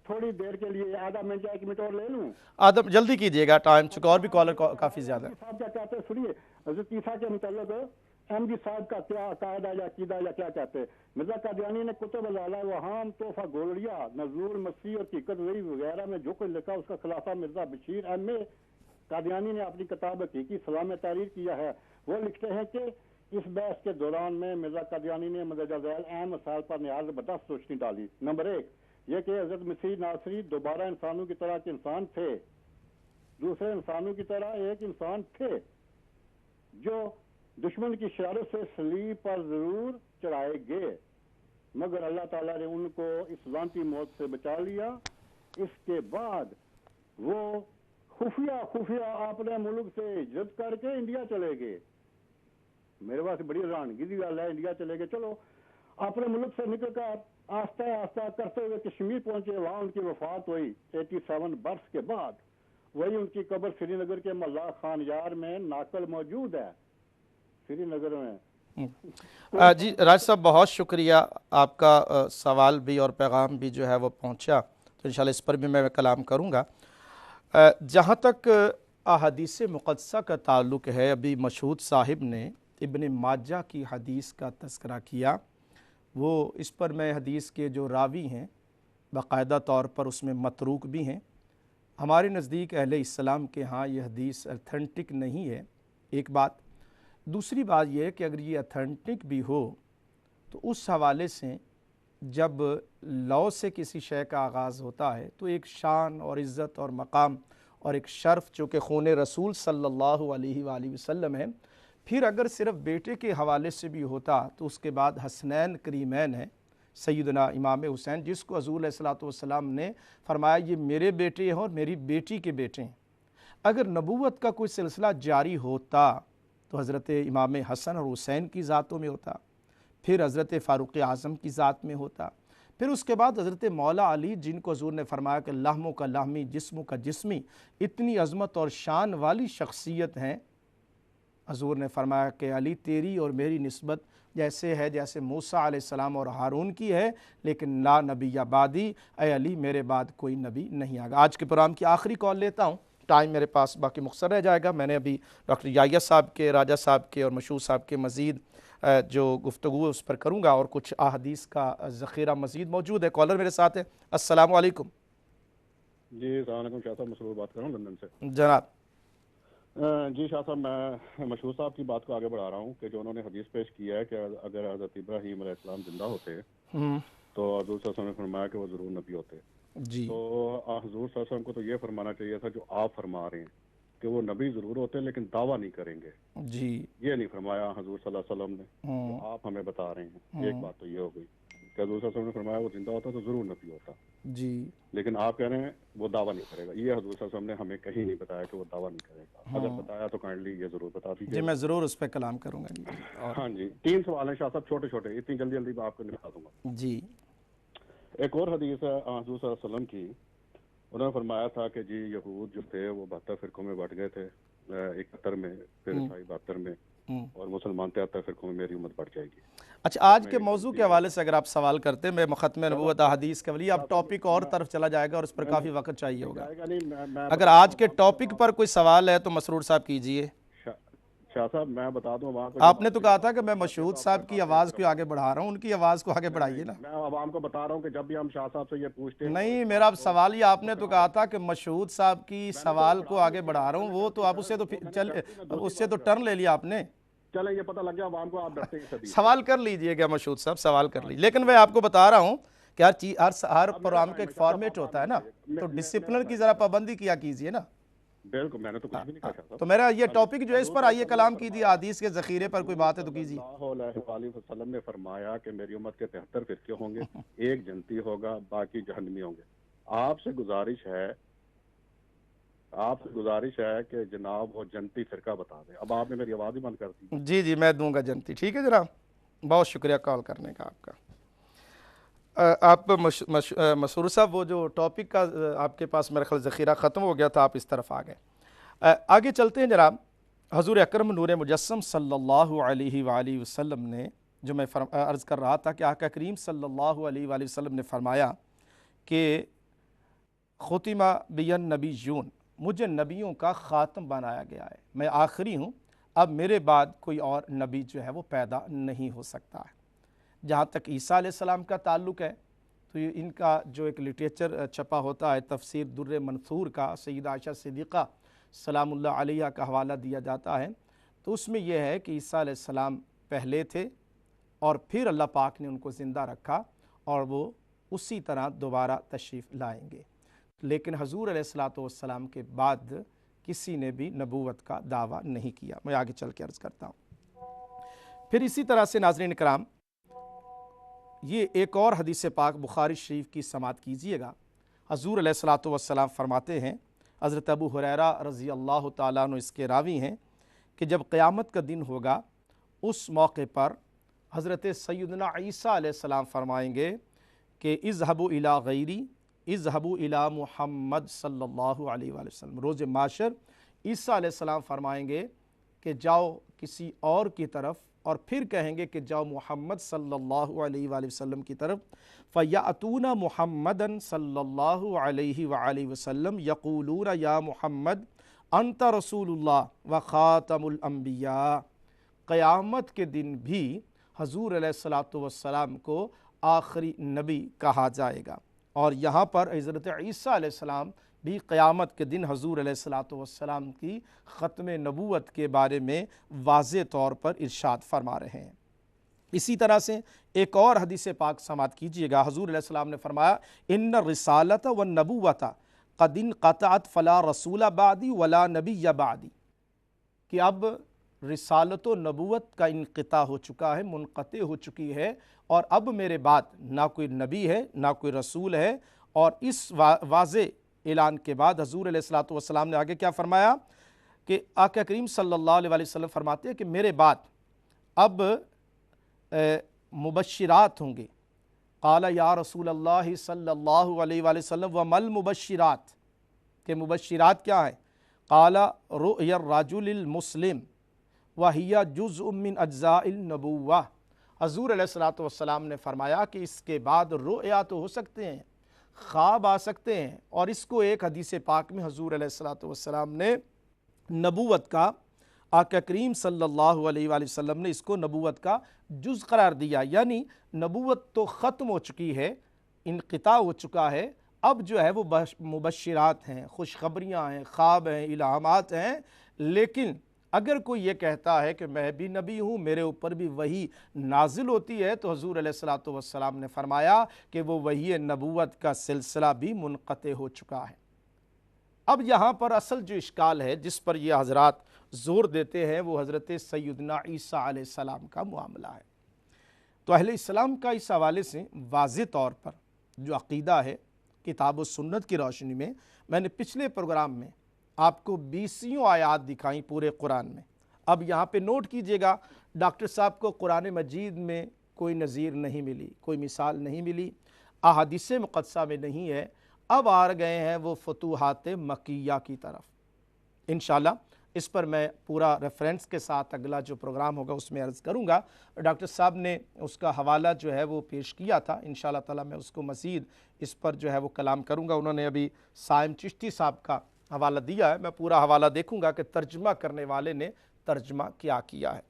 تھوڑی دیر کے لیے آدھا منٹ یا 1 منٹ اور لے لوں. آدم جلدی کیجیے گا, ٹائم چکا, اور بھی کالر کافی زیادہ ہے. صاحب کیا کہتے ہیں سنیے, حضرت عیسیٰ کے متعلق احمدی صاحب کا کیا عقائدہ یا عقیدہ یا کیا کہتے ہیں. مرزا قادیانی نے کتب العلا وہام تحفہ گولڑیا, نزول مسیح اور حقیقت وحی وغیرہ میں جو کچھ لکھا, اس کا خلاصہ مرزا بشیر احمد قادیانی نے اپنی کتاب حقیقی اسلام میں تحریر کیا ہے. وہ لکھتے ہیں کہ اس بحث کے دوران میں مرزا قادیانی نے مندرجہ ذیل اہم مسائل پر نہایت زبردست روشنی ڈالی. نمبر 1 یہ کہ حضرت مسیح ناصری دوبارہ انسانوں کی طرح کے انسان تھے, دوسرے انسانوں کی طرح ایک انسان تھے, جو دشمن کی شرارت سے صلیب پر ضرور چڑھائے گئے, مگر اللہ تعالیٰ نے ان کو اس لعنتی موت سے بچا لیا. اس کے بعد وہ خفیہ اپنے ملک سے ہجرت کر کے انڈیا چلے گئے. میرے پاس بڑی حیرانگی کی گل ہے, انڈیا چلے گئے. چلو اپنے ملک سے نکل کر آہستہ آہستہ کرتے ہوئے کشمیر پہنچے, وہاں ان کی وفات ہوئی 87 برس کے بعد. وہی ان کی قبر سری نگر کے ملا خان یار میں ناقل موجود ہے, سری نگر میں. جی راج صاحب بہت شکریہ, آپ کا سوال بھی اور پیغام بھی جو ہے وہ پہنچا, تو انشاءاللہ اس پر بھی میں کلام کروں گا. جہاں تک احادیث مقدسہ کا تعلق ہے, ابھی مشہود صاحب نے ابن ماجہ کی حدیث کا تذکرہ کیا. وہ اس پر میں حدیث کے جو راوی ہیں باقاعدہ طور پر اس میں متروک بھی ہیں. ہمارے نزدیک اہل اسلام کے ہاں یہ حدیث اتھینٹک نہیں ہے, ایک بات. دوسری بات یہ ہے کہ اگر یہ اتھینٹک بھی ہو تو اس حوالے سے جب لو سے کسی شے کا آغاز ہوتا ہے تو ایک شان اور عزت اور مقام اور ایک شرف جو کہ خون رسول صلی اللہ علیہ وآلہ وسلم ہے، پھر اگر صرف بیٹے کے حوالے سے بھی ہوتا تو اس کے بعد حسنین کریمین ہیں سیدنا امام حسین، جس کو حضور علیہ السلام نے فرمایا یہ میرے بیٹے ہیں اور میری بیٹی کے بیٹے ہیں۔ اگر نبوت کا کوئی سلسلہ جاری ہوتا تو حضرت امام حسن اور حسین کی ذاتوں میں ہوتا، پھر حضرت فاروق اعظم کی ذات میں ہوتا، پھر اس کے بعد حضرت مولا علی جن کو حضور نے فرمایا کہ لحموں کا لحمی جسموں کا جسمی، اتنی عظمت اور شان والی شخصیت ہیں۔ حضور نے فرمایا کہ علی تیری اور میری نسبت جیسے ہے جیسے موسیٰ علیہ السلام اور ہارون کی ہے، لیکن لا نبی بعدی، اے علی میرے بعد کوئی نبی نہیں آگا۔ آج کے پروگرام کی آخری کال لیتا ہوں، ٹائم میرے پاس باقی مختصر رہ جائے گا۔ میں نے ابھی ڈاکٹر یحییٰ صاحب کے، راجہ صاحب کے اور مشہور صاحب کے مزید جو گفتگو اس پر کروں گا، اور کچھ احادیث کا ذخیرہ مزید موجود ہے۔ کالر میرے ساتھ ہے، السلام علیکم۔ جی السلام علیکم، شاہ صاحب مسرور بات کر رہا ہوں لندن سے۔ جناب جی شاہ صاحب، میں مشہور صاحب کی بات کو آگے بڑھا رہا ہوں کہ جو انہوں نے حدیث پیش کیا ہے کہ اگر حضرت ابراہیم علیہ السلام زندہ ہوتے تو حضور صلی اللہ علیہ وسلم نے فرمایا کہ وہ ضرور نبی ہوتے۔ جی تو حضور صلی اللہ علیہ وسلم کو تو یہ فرمانا چاہیے تھا جو آپ فرما رہے ہیں کہ وہ نبی ضرور ہوتے لیکن دعویٰ نہیں کریں گے۔ جی یہ نہیں فرمایا حضور صلی اللہ علیہ وسلم نے، آپ ہمیں بتا رہے ہیں۔ ایک بات تو یہ ہو گئی کہ حضور صلی اللہ علیہ وسلم نے فرمایا وہ زندہ ہوتا تو ضرور نبی ہوتا، جی، لیکن آپ کہہ رہے ہیں وہ دعویٰ نہیں کرے گا۔ یہ حضور صلی اللہ علیہ وسلم نے ہمیں کہیں نہیں بتایا کہ وہ دعویٰ نہیں کرے گا۔ اگر بتایا تو کائنڈلی یہ ضرور بتا دیجیے۔ جی میں ضرور اس پہ کلام کروں گا۔ ہاں جی، 3 سوال ہیں شاہ صاحب، چھوٹے چھوٹے، اتنی جلدی جلدی میں آپ کو نپٹا دوں گا۔ جی ایک اور حدیث ہے حضور صلی اللہ علیہ وسلم کی، انہوں نے فرمایا تھا کہ جی یہود جو تھے وہ 72 فرقوں میں بٹ گئے تھے، 71 میں، پھر عیسائی 72 میں، اور مسلمان 73 فرقوں میں میری امت بڑھ جائے گی۔ اچھا، آج کے موضوع کے حوالے سے اگر آپ سوال کرتے ہیں، میں مختم نبوت احادیث کے ولی، اب ٹاپک اور طرف چلا جائے گا اور اس پر کافی وقت چاہیے ہوگا۔ اگر آج کے ٹاپک پر کوئی سوال ہے تو مسرور صاحب کیجئے۔ شاہ صاحب میں بتا دوں، آپ نے تو کہا تھا کہ میں مشہود صاحب کی آواز کو آگے بڑھا رہا ہوں، ان کی آواز کو آگے بڑھائیے نا۔ میں عوام کو بتا رہا ہوں کہ جب بھی ہم شاہ صاحب سے یہ پوچھتے ہیں، نہیں، میرا سوال یہ، آپ نے تو کہا تھا کہ مشہود صاحب کی سوال کو آگے بڑھا رہا ہوں، وہ تو آپ اس سے تو ٹرن لے لیا آپ نے۔ چلیں یہ پتہ لگ گیا عوام کو، آپ ڈرتے ہیں۔ سوال کر لیجئے گا مشہود صاحب، سوال کر لیجئے، لیکن میں آپ کو بتا رہا ہوں کہ ہر پروگرام کا ایک فارمیٹ ہوتا ہے نا، تو ڈسپلن کی ذرا پابندی کیا کیجئے نا۔ بالکل، میں نے تو کچھ بھی نہیں کہا۔ تو میرا یہ ٹاپک جو ہے اس پر آئیے کلام کیجئے، حدیث کے ذخیرے پر کوئی بات ہے تو کیجئے۔ اللہ علیہ وسلم نے فرمایا کہ میری امت کے 73 فرقے ہوں گے، ایک جنتی ہوگا، باقی جہنمی ہوں گے۔ آپ سے گزارش ہے کہ جناب وہ جنتی فرقہ بتا دیں۔ اب آپ نے میری آواز ہی بند کر دی۔ جی جی میں دوں گا جنتی، ٹھیک ہے جناب، بہت شکریہ کال کرنے کا آپ کا۔ آپ مسرور صاحب، وہ جو ٹاپک کا آپ کے پاس میرا خیال ذخیرہ ختم ہو گیا تھا، آپ اس طرف آ گئے۔ آگے چلتے ہیں جناب۔ حضور اکرم نور مجسم صلی اللہ علیہ وآلہ وسلم نے، جو میں عرض کر رہا تھا کہ آقا کریم صلی اللہ علیہ وآلہ وسلم نے فرمایا کہ ختم بی النبیون، مجھے نبیوں کا خاتم بنایا گیا ہے، میں آخری ہوں، اب میرے بعد کوئی اور نبی جو ہے وہ پیدا نہیں ہو سکتا ہے۔ جہاں تک عیسیٰ علیہ السلام کا تعلق ہے تو یہ ان کا جو ایک لٹریچر چھپا ہوتا ہے تفسیر در منثور کا، سیدہ عائشہ صدیقہ سلام اللہ علیہ کا حوالہ دیا جاتا ہے، تو اس میں یہ ہے کہ عیسیٰ علیہ السلام پہلے تھے اور پھر اللہ پاک نے ان کو زندہ رکھا اور وہ اسی طرح دوبارہ تشریف لائیں گے، لیکن حضور علیہ السلام کے بعد کسی نے بھی نبوت کا دعویٰ نہیں کیا۔ میں آگے چل کے عرض کرتا ہوں۔ پھر اسی طرح سے ناظرین کرام، یہ ایک اور حدیث پاک بخاری شریف کی سماعت کیجئے گا۔ حضور علیہ السلام فرماتے ہیں، حضرت ابو ہریرہ رضی اللہ تعالیٰ عنہ اس کے راوی ہیں، کہ جب قیامت کا دن ہوگا اس موقع پر حضرت سیدنا عیسیٰ علیہ السلام فرمائیں گے کہ اذهبوا الی غیری، اذهبوا الی محمد صلی اللہ علیہ وآلہ وسلم۔ روز معاشر عیسیٰ علیہ السلام فرمائیں گے کہ جاؤ کسی اور کی طرف، اور پھر کہیں گے کہ جاؤ محمد صلی اللہ علیہ وآلہ وسلم کی طرف، فَيَأْتُونَ مُحَمَّدًا صلی اللہ علیہ وآلہ وسلم یقولون یا محمد انت رسول اللہ وخاتم الانبیاء۔ قیامت کے دن بھی حضور علیہ السلام کو آخری نبی کہا جائے گا، اور یہاں پر حضرت عیسیٰ علیہ السلام بھی قیامت کے دن حضور علیہ الصلوۃ والسلام کی ختم نبوت کے بارے میں واضح طور پر ارشاد فرما رہے ہیں۔ اسی طرح سے ایک اور حدیث پاک سماعت کیجئے گا، حضور علیہ السلام نے فرمایا ان الرسالۃ والنبوۃ قد انقطعت فلا رسول بعدی ولا نبی بعدی، کہ اب رسالت و نبوت کا انقطاع ہو چکا ہے، منقطع ہو چکی ہے، اور اب میرے بعد نہ کوئی نبی ہے نہ کوئی رسول ہے۔ اور اس واضح اعلان کے بعد حضور علیہ الصلوۃ والسلام نے آگے کیا فرمایا کہ آقا کریم صلی اللہ علیہ وسلم فرماتے ہیں کہ میرے بعد اب مبشرات ہوں گے۔ قال یا رسول اللہ صلی اللہ علیہ وسلم وما المبشرات، کہ مبشرات کیا ہیں؟ قال رؤی الرجل المسلم وہی جزء من اجزاء النبوہ۔ حضور علیہ الصلوۃ والسلام نے فرمایا کہ اس کے بعد رؤیا تو ہو سکتے ہیں، خواب آ سکتے ہیں، اور اس کو ایک حدیث پاک میں حضور علیہ الصلوۃ والسلام نے نبوت کا، آقا کریم صلی اللہ علیہ وآلہ وسلم نے اس کو نبوت کا جز قرار دیا، یعنی نبوت تو ختم ہو چکی ہے، انقطاع ہو چکا ہے، اب جو ہے وہ مبشرات ہیں، خوشخبریاں ہیں، خواب ہیں، الہامات ہیں۔ لیکن اگر کوئی یہ کہتا ہے کہ میں بھی نبی ہوں، میرے اوپر بھی وحی نازل ہوتی ہے، تو حضور علیہ الصلوۃ والسلام نے فرمایا کہ وہ وحی نبوت کا سلسلہ بھی منقطع ہو چکا ہے۔ اب یہاں پر اصل جو اشکال ہے جس پر یہ حضرات زور دیتے ہیں وہ حضرت سیدنا عیسیٰ علیہ السلام کا معاملہ ہے۔ تو اہل اسلام کا اس حوالے سے واضح طور پر جو عقیدہ ہے کتاب و سنت کی روشنی میں نے پچھلے پروگرام میں آپ کو 20 آیات دکھائیں پورے قرآن میں۔ اب یہاں پہ نوٹ کیجئے گا، ڈاکٹر صاحب کو قرآن مجید میں کوئی نظیر نہیں ملی، کوئی مثال نہیں ملی، احادیث مقدسہ میں نہیں ہے۔ اب آ گئے ہیں وہ فتوحات مکیہ کی طرف۔ انشاءاللہ اس پر میں پورا ریفرنس کے ساتھ اگلا جو پروگرام ہوگا اس میں عرض کروں گا۔ ڈاکٹر صاحب نے اس کا حوالہ جو ہے وہ پیش کیا تھا، انشاءاللہ تعالی میں اس کو مزید اس پر جو ہے وہ کلام کروں گا۔ انہوں نے ابھی سائم چشتی صاحب کا حوالہ دیا ہے، میں پورا حوالہ دیکھوں گا کہ ترجمہ کرنے والے نے ترجمہ کیا کیا ہے،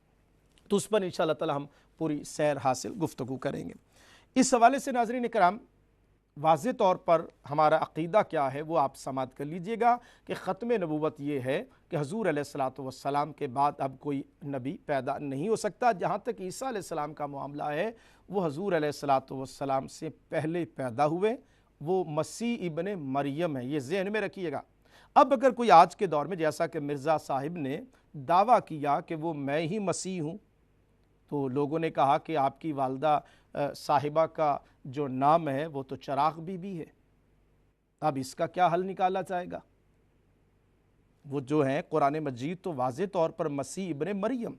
تو اس پر انشاءاللہ تعالی ہم پوری سیر حاصل گفتگو کریں گے۔ اس حوالے سے ناظرین کرام واضح طور پر ہمارا عقیدہ کیا ہے وہ آپ سماعت کر لیجئے گا کہ ختم نبوت یہ ہے کہ حضور علیہ الصلوۃ والسلام کے بعد اب کوئی نبی پیدا نہیں ہو سکتا۔ جہاں تک عیسیٰ علیہ السلام کا معاملہ ہے وہ حضور علیہ الصلوۃ والسلام سے پہلے پیدا ہوئے، وہ مسیح ابن مریم ہے، یہ ذہن میں رکھیے گا۔ اب اگر کوئی آج کے دور میں جیسا کہ مرزا صاحب نے دعویٰ کیا کہ وہ میں ہی مسیح ہوں، تو لوگوں نے کہا کہ آپ کی والدہ صاحبہ کا جو نام ہے وہ تو چراغ بی بی ہے، اب اس کا کیا حل نکالا جائے گا؟ وہ جو ہیں قرآن مجید تو واضح طور پر مسیح ابن مریم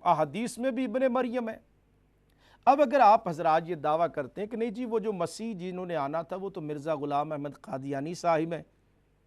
احادیث میں بھی ابن مریم ہے۔ اب اگر آپ حضرات یہ دعویٰ کرتے ہیں کہ نہیں جی وہ جو مسیح جنہوں نے آنا تھا وہ تو مرزا غلام احمد قادیانی صاحب ہیں،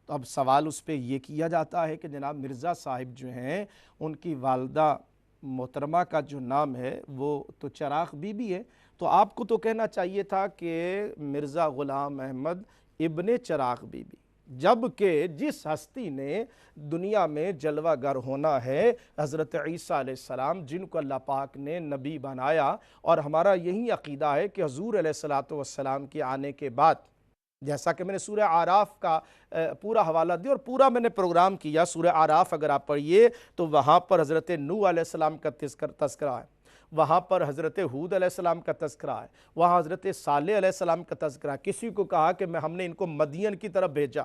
تو اب سوال اس پہ یہ کیا جاتا ہے کہ جناب مرزا صاحب جو ہیں ان کی والدہ محترمہ کا جو نام ہے وہ تو چراغ بی بی ہے، تو آپ کو تو کہنا چاہیے تھا کہ مرزا غلام احمد ابن چراغ بی بی، جبکہ جس ہستی نے دنیا میں جلوہ گر ہونا ہے حضرت عیسیٰ علیہ السلام، جن کو اللہ پاک نے نبی بنایا، اور ہمارا یہی عقیدہ ہے کہ حضور علیہ الصلوۃ والسلام کے آنے کے بعد، جیسا کہ میں نے سورہ اعراف کا پورا حوالہ دیا اور پورا میں نے پروگرام کیا، سورہ اعراف اگر آپ پڑھیے تو وہاں پر حضرت نوح علیہ السلام کا تذکرہ ہے، وہاں پر حضرت ہود علیہ السلام کا تذکرہ ہے، وہاں حضرت صالح علیہ السلام کا تذکرہ ہے۔ کسی کو کہا کہ ہم نے ان کو مدین کی طرف بھیجا،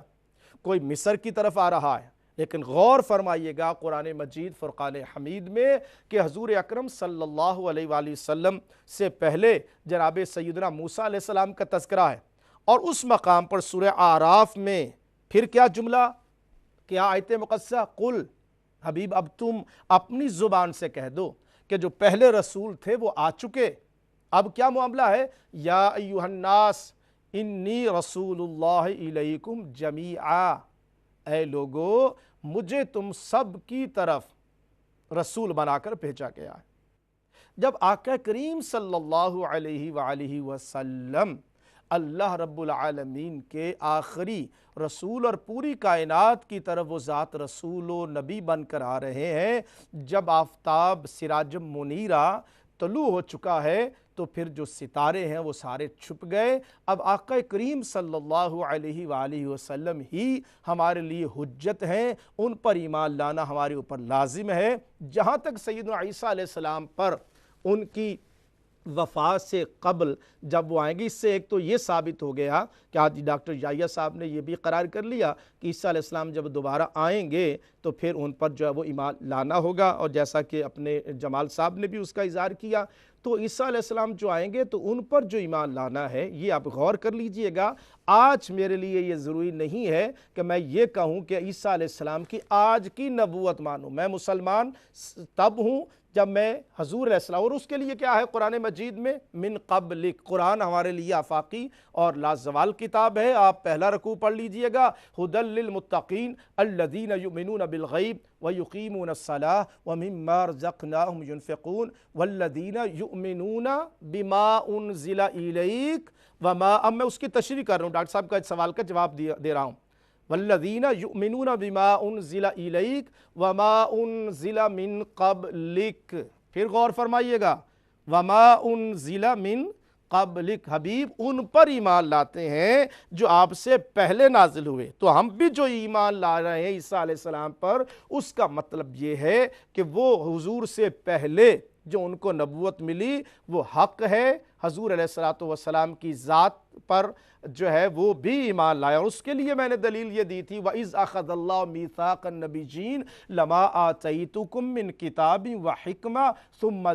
کوئی مصر کی طرف آ رہا ہے، لیکن غور فرمائیے گا قرآن مجید فرقان حمید میں کہ حضور اکرم صلی اللہ علیہ وآلہ وسلم سے پہلے جناب سیدنا موسیٰ علیہ السلام کا تذکرہ ہے، اور اس مقام پر سورہ اعراف میں پھر کیا جملہ، کیا آیت مقدسہ، قل، حبیب اب تم اپنی زبان سے کہہ دو کہ جو پہلے رسول تھے وہ آ چکے، اب کیا معاملہ ہے، یا ایہا الناس انی رسول اللہ الیکم جمیعا، اے لوگو مجھے تم سب کی طرف رسول بنا کر بھیجا گیا ہے۔ جب آقا کریم صلی اللہ علیہ وآلہ وسلم اللہ رب العالمین کے آخری رسول اور پوری کائنات کی طرف وہ ذات رسول و نبی بن کر آ رہے ہیں، جب آفتاب سراج منیرہ طلوع ہو چکا ہے تو پھر جو ستارے ہیں وہ سارے چھپ گئے۔ اب آقا کریم صلی اللہ علیہ وآلہ وسلم ہی ہمارے لیے حجت ہیں، ان پر ایمان لانا ہمارے اوپر لازم ہے۔ جہاں تک سیدنا عیسیٰ علیہ السلام پر ان کی وفات سے قبل جب وہ آئیں گے، اس سے ایک تو یہ ثابت ہو گیا کہ آج ڈاکٹر یحییٰ صاحب نے یہ بھی قرار کر لیا کہ عیسیٰ علیہ السلام جب دوبارہ آئیں گے تو پھر ان پر جو ہے وہ ایمان لانا ہوگا، اور جیسا کہ اپنے جمال صاحب نے بھی اس کا اظہار کیا، تو عیسیٰ علیہ السلام جو آئیں گے تو ان پر جو ایمان لانا ہے یہ آپ غور کر لیجئے گا۔ آج میرے لیے یہ ضروری نہیں ہے کہ میں یہ کہوں کہ عیسیٰ علیہ السلام کی آج کی نبوت مانوں۔ میں مسلمان تب ہوں جب میں حضور علیہ السلام، اور اس کے لیے کیا ہے قرآن مجید میں من قبل، قرآن ہمارے لیے آفاقی اور لازوال کتاب ہے۔ آپ پہلا رکوع پڑھ لیجئے گا، ھدی للمتقین الذین یؤمنون بالغیب ویقیمون الصلاۃ ومما رزقناہم ینفقون والذین یؤمنون بما انزل الیک وما، اب میں اس کی تشریح کر رہا ہوں، ڈاکٹر صاحب کا سوال کا جواب دے رہا ہوں۔ والذین یؤمنون بما انزل الیک وما انزل من قبلک، پھر غور فرمائیے گا، وما انزل من قبلک، حبیب ان پر ایمان لاتے ہیں جو آپ سے پہلے نازل ہوئے۔ تو ہم بھی جو ایمان لا رہے ہیں عیسیٰ علیہ السلام پر، اس کا مطلب یہ ہے کہ وہ حضور سے پہلے جو ان کو نبوت ملی وہ حق ہے۔ حضور علیہ السلام کی ذات پر جو ہے وہ بھی ایمان لایا، اور اس کے لیے میں نے دلیل یہ دی تھی وَإِذْ أَخَذَ اللَّهُ مِيثَاقَ النَّبِيِّينَ لَمَا آتَيْتُكُم مِّن كِتَابٍ وَحِكْمَةٍ ثُمَّ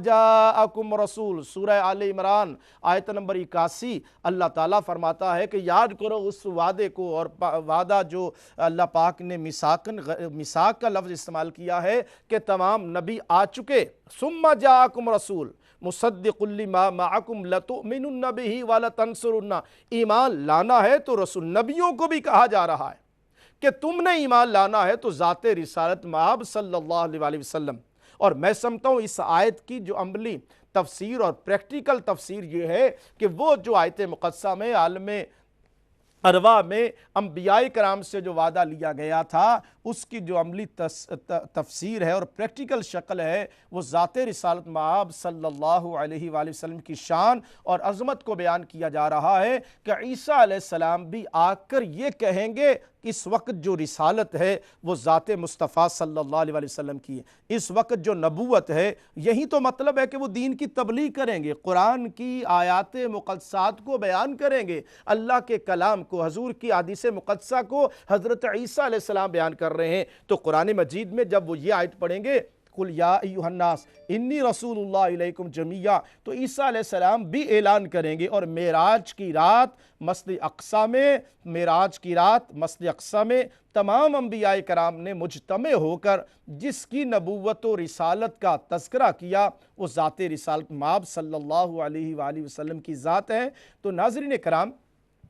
جَاءَكُمْ رَسُولٌ، سورہ آل عمران آیت نمبر 81۔ اللہ تعالیٰ فرماتا ہے کہ یاد کرو اس وعدے کو، اور وعدہ جو اللہ پاک نے میثاق کا لفظ استعمال کیا ہے کہ تمام نبی آ چکے، ثُمَّ جَاءَكُمْ رَسُولٌ مصدق لما معکم لتؤمنن بہ ولتنصرن، ایمان لانا ہے تو رسول نبیوں کو بھی کہا جا رہا ہے کہ تم نے ایمان لانا ہے تو ذات رسالت مآب صلی اللہ علیہ وسلم۔ اور میں سمجھتا ہوں اس آیت کی جو عملی تفسیر اور پریکٹیکل تفسیر یہ ہے کہ وہ جو آیت مقدسہ میں عالم ارواح میں انبیاء کرام سے جو وعدہ لیا گیا تھا، اس کی جو عملی تفسیر ہے اور پریکٹیکل شکل ہے، وہ ذات رسالت مآب صلی اللہ علیہ وآلہ وسلم کی شان اور عظمت کو بیان کیا جا رہا ہے کہ عیسیٰ علیہ السلام بھی آ کر یہ کہیں گے کہ اس وقت جو رسالت ہے وہ ذات مصطفیٰ صلی اللہ علیہ وآلہ وسلم کی ہے، اس وقت جو نبوت ہے، یہی تو مطلب ہے کہ وہ دین کی تبلیغ کریں گے، قرآن کی آیات مقدسات کو بیان کریں گے، اللہ کے کلام کو، حضور کی احادیث مقدسہ کو حضرت عیسیٰ علیہ السلام بیان کر رہے ہیں۔ تو قرآن مجید میں جب وہ یہ آیت پڑھیں گے قُلْ یَا أَیُّہَا النَّاسِ اِنِّی رَسُولُ اللَّهِ إِلَیکُمْ جَمِیعًا، تو عیسیٰ علیہ السلام بھی اعلان کریں گے، اور معراج کی رات مسجد اقصیٰ میں تمام انبیاء کرام نے مجتمع ہو کر جس کی نبوت و رسالت کا تذکرہ کیا، وہ ذات رسالت مآب صلی اللہ علیہ وآلہ وسلم کی ذات ہے۔ تو ناظرین کرام،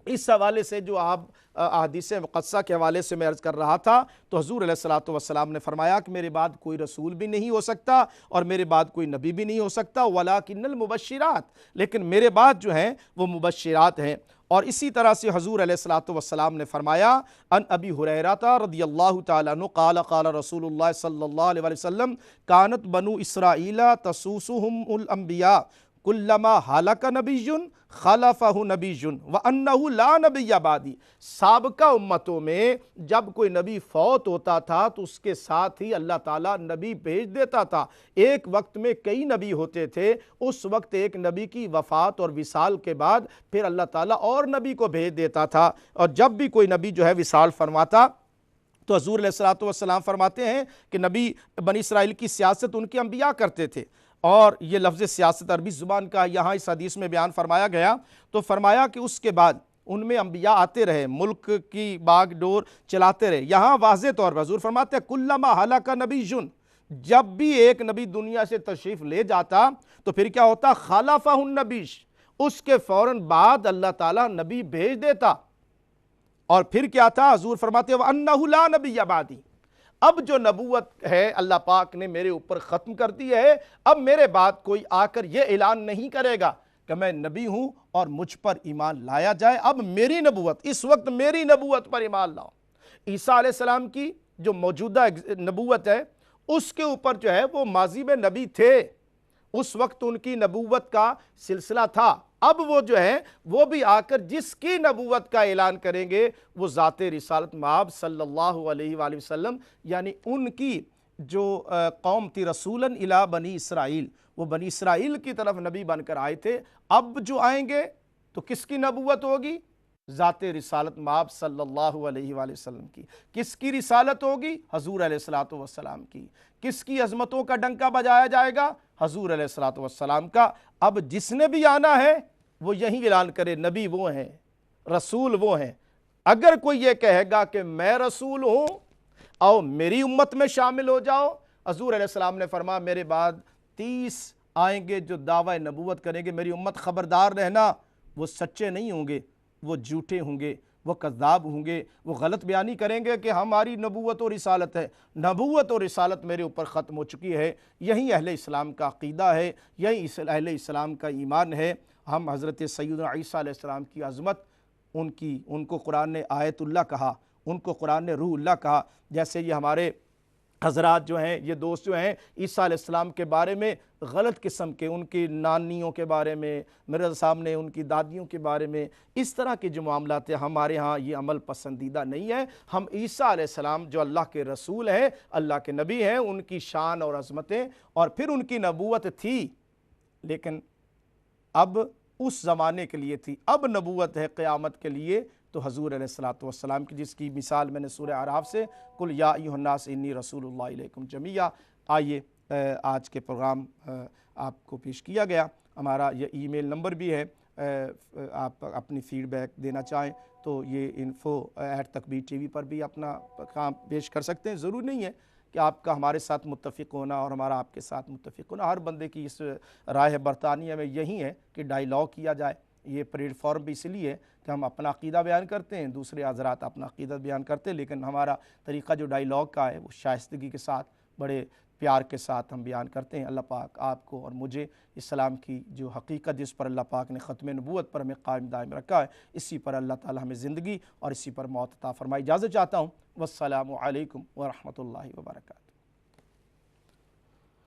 اس حوالے سے جو آپ احادیث مقدسہ کے حوالے سے میں عرض کر رہا تھا، تو حضور علیہ السلام نے فرمایا کہ میرے بعد کوئی رسول بھی نہیں ہو سکتا اور میرے بعد کوئی نبی بھی نہیں ہو سکتا، وَلَٰكِنَّ الْمُبَشِّرَاتِ، لیکن میرے بعد جو ہیں وہ مبشرات ہیں۔ اور اسی طرح سے حضور علیہ السلام نے فرمایا ان ابی ہریرہ رضی اللہ تعالیٰ عنہ قال قال رسول اللہ صلی اللہ علیہ وسلم کانت بنو اسرائیل تسوسہم الانبیاء کلما ہلک نبی خلفہ نبی وانہ لا نبی بعدی، سابقہ امتوں میں جب کوئی نبی فوت ہوتا تھا تو اس کے ساتھ ہی اللہ تعالیٰ نبی بھیج دیتا تھا۔ ایک وقت میں کئی نبی ہوتے تھے، اس وقت ایک نبی کی وفات اور وصال کے بعد پھر اللہ تعالیٰ اور نبی کو بھیج دیتا تھا، اور جب بھی کوئی نبی جو ہے وصال فرماتا تو حضور علیہ السلام فرماتے ہیں کہ نبی بنی اسرائیل کی سیاست ان کے انبیاء کرتے تھے، اور یہ لفظ سیاست عربی زبان کا یہاں اس حدیث میں بیان فرمایا گیا، تو فرمایا کہ اس کے بعد ان میں انبیاء آتے رہے، ملک کی باغ ڈور چلاتے رہے۔ یہاں واضح طور پر حضور فرماتے ہیں کلما ہلک نبی، جب بھی ایک نبی دنیا سے تشریف لے جاتا تو پھر کیا ہوتا، خلفہ النبی، اس کے فوراً بعد اللہ تعالیٰ نبی بھیج دیتا۔ اور پھر کیا تھا، حضور فرماتے ہیں وَأَنَّهُ لَا نَبِيَّ بَعْدِي، اب جو نبوت ہے اللہ پاک نے میرے اوپر ختم کر دی ہے، اب میرے بعد کوئی آ کر یہ اعلان نہیں کرے گا کہ میں نبی ہوں اور مجھ پر ایمان لایا جائے، اب میری نبوت، اس وقت میری نبوت پر ایمان لاؤ۔ عیسیٰ علیہ السلام کی جو موجودہ نبوت ہے اس کے اوپر جو ہے وہ ماضی میں نبی تھے، اس وقت ان کی نبوت کا سلسلہ تھا، اب وہ جو ہے وہ بھی آ کر جس کی نبوت کا اعلان کریں گے وہ ذات رسالت مآب صلی اللہ علیہ وآلہ وسلم، یعنی ان کی جو قوم تھی رسولاً الی بنی اسرائیل، وہ بنی اسرائیل کی طرف نبی بن کر آئے تھے، اب جو آئیں گے تو کس کی نبوت ہوگی؟ ذات رسالت مآب صلی اللہ علیہ وآلہ وسلم کی۔ کس کی رسالت ہوگی؟ حضور علیہ السلام کی۔ کس کی عظمتوں کا ڈنکا بجایا جائے گا؟ حضور علیہ السلام کا۔ اب جس نے بھی آنا ہے وہ یہی اعلان کرے نبی وہ ہیں، رسول وہ ہیں۔ اگر کوئی یہ کہے گا کہ میں رسول ہوں اور میری امت میں شامل ہو جاؤ، حضور علیہ السلام نے فرمایا میرے بعد 30 آئیں گے جو دعوی نبوت کریں گے، میری امت خبردار رہنا، وہ سچے نہیں ہوں گے، وہ جھوٹے ہوں گے، وہ کذاب ہوں گے، وہ غلط بیانی کریں گے کہ ہماری نبوت اور رسالت ہے۔ نبوت اور رسالت میرے اوپر ختم ہو چکی ہے۔ یہی اہل اسلام کا عقیدہ ہے، یہی اہل اسلام کا ایمان ہے۔ ہم حضرت سیدنا عیسیٰ علیہ السلام کی عظمت، ان کو قرآن نے آیت اللہ کہا، ان کو قرآن نے روح اللہ کہا۔ جیسے یہ ہمارے حضرات جو ہیں، یہ دوست جو ہیں، عیسیٰ علیہ السلام کے بارے میں غلط قسم کے، ان کی نانیوں کے بارے میں، میرے سامنے ان کی دادیوں کے بارے میں اس طرح کے جو معاملات ہیں، ہمارے ہاں یہ عمل پسندیدہ نہیں ہے۔ ہم عیسیٰ علیہ السلام جو اللہ کے رسول ہیں، اللہ کے نبی ہیں، ان کی شان اور عظمتیں اور پھر ان کی نبوت تھی، لیکن اب اس زمانے کے لیے تھی، اب نبوت ہے قیامت کے لیے۔ تو حضور علیہ السلام کی جس کی مثال میں نے سورہ اعراف سے قل یا ایھا الناس انی رسول اللہ الیکم جمیعا، آئیے آج کے پروگرام آپ کو پیش کیا گیا۔ ہمارا یہ ای میل نمبر بھی ہے، آپ اپنی فیڈ بیک دینا چاہیں تو یہ info@takbir.tv پر بھی اپنا کام پیش کر سکتے ہیں۔ ضرور نہیں ہے کہ آپ کا ہمارے ساتھ متفق ہونا اور ہمارا آپ کے ساتھ متفق ہونا، ہر بندے کی اس رائے برطانیہ میں یہی ہے کہ ڈائیلاگ کیا جائے۔ یہ پلیٹ فارم بھی اس لیے ہے کہ ہم اپنا عقیدہ بیان کرتے ہیں، دوسرے حضرات اپنا عقیدہ بیان کرتے ہیں، لیکن ہمارا طریقہ جو ڈائیلاگ کا ہے وہ شائستگی کے ساتھ، بڑے پیار کے ساتھ ہم بیان کرتے ہیں۔ اللہ پاک آپ کو اور مجھے اسلام کی جو حقیقت جس پر اللہ پاک نے ختم نبوت پر ہمیں قائم دائم رکھا ہے، اسی پر اللہ تعالی ہمیں زندگی اور اسی پر موت عطا فرمائے۔ اجازت چاہتا ہوں، والسلام علیکم ورحمۃ اللہ وبرکاتہ۔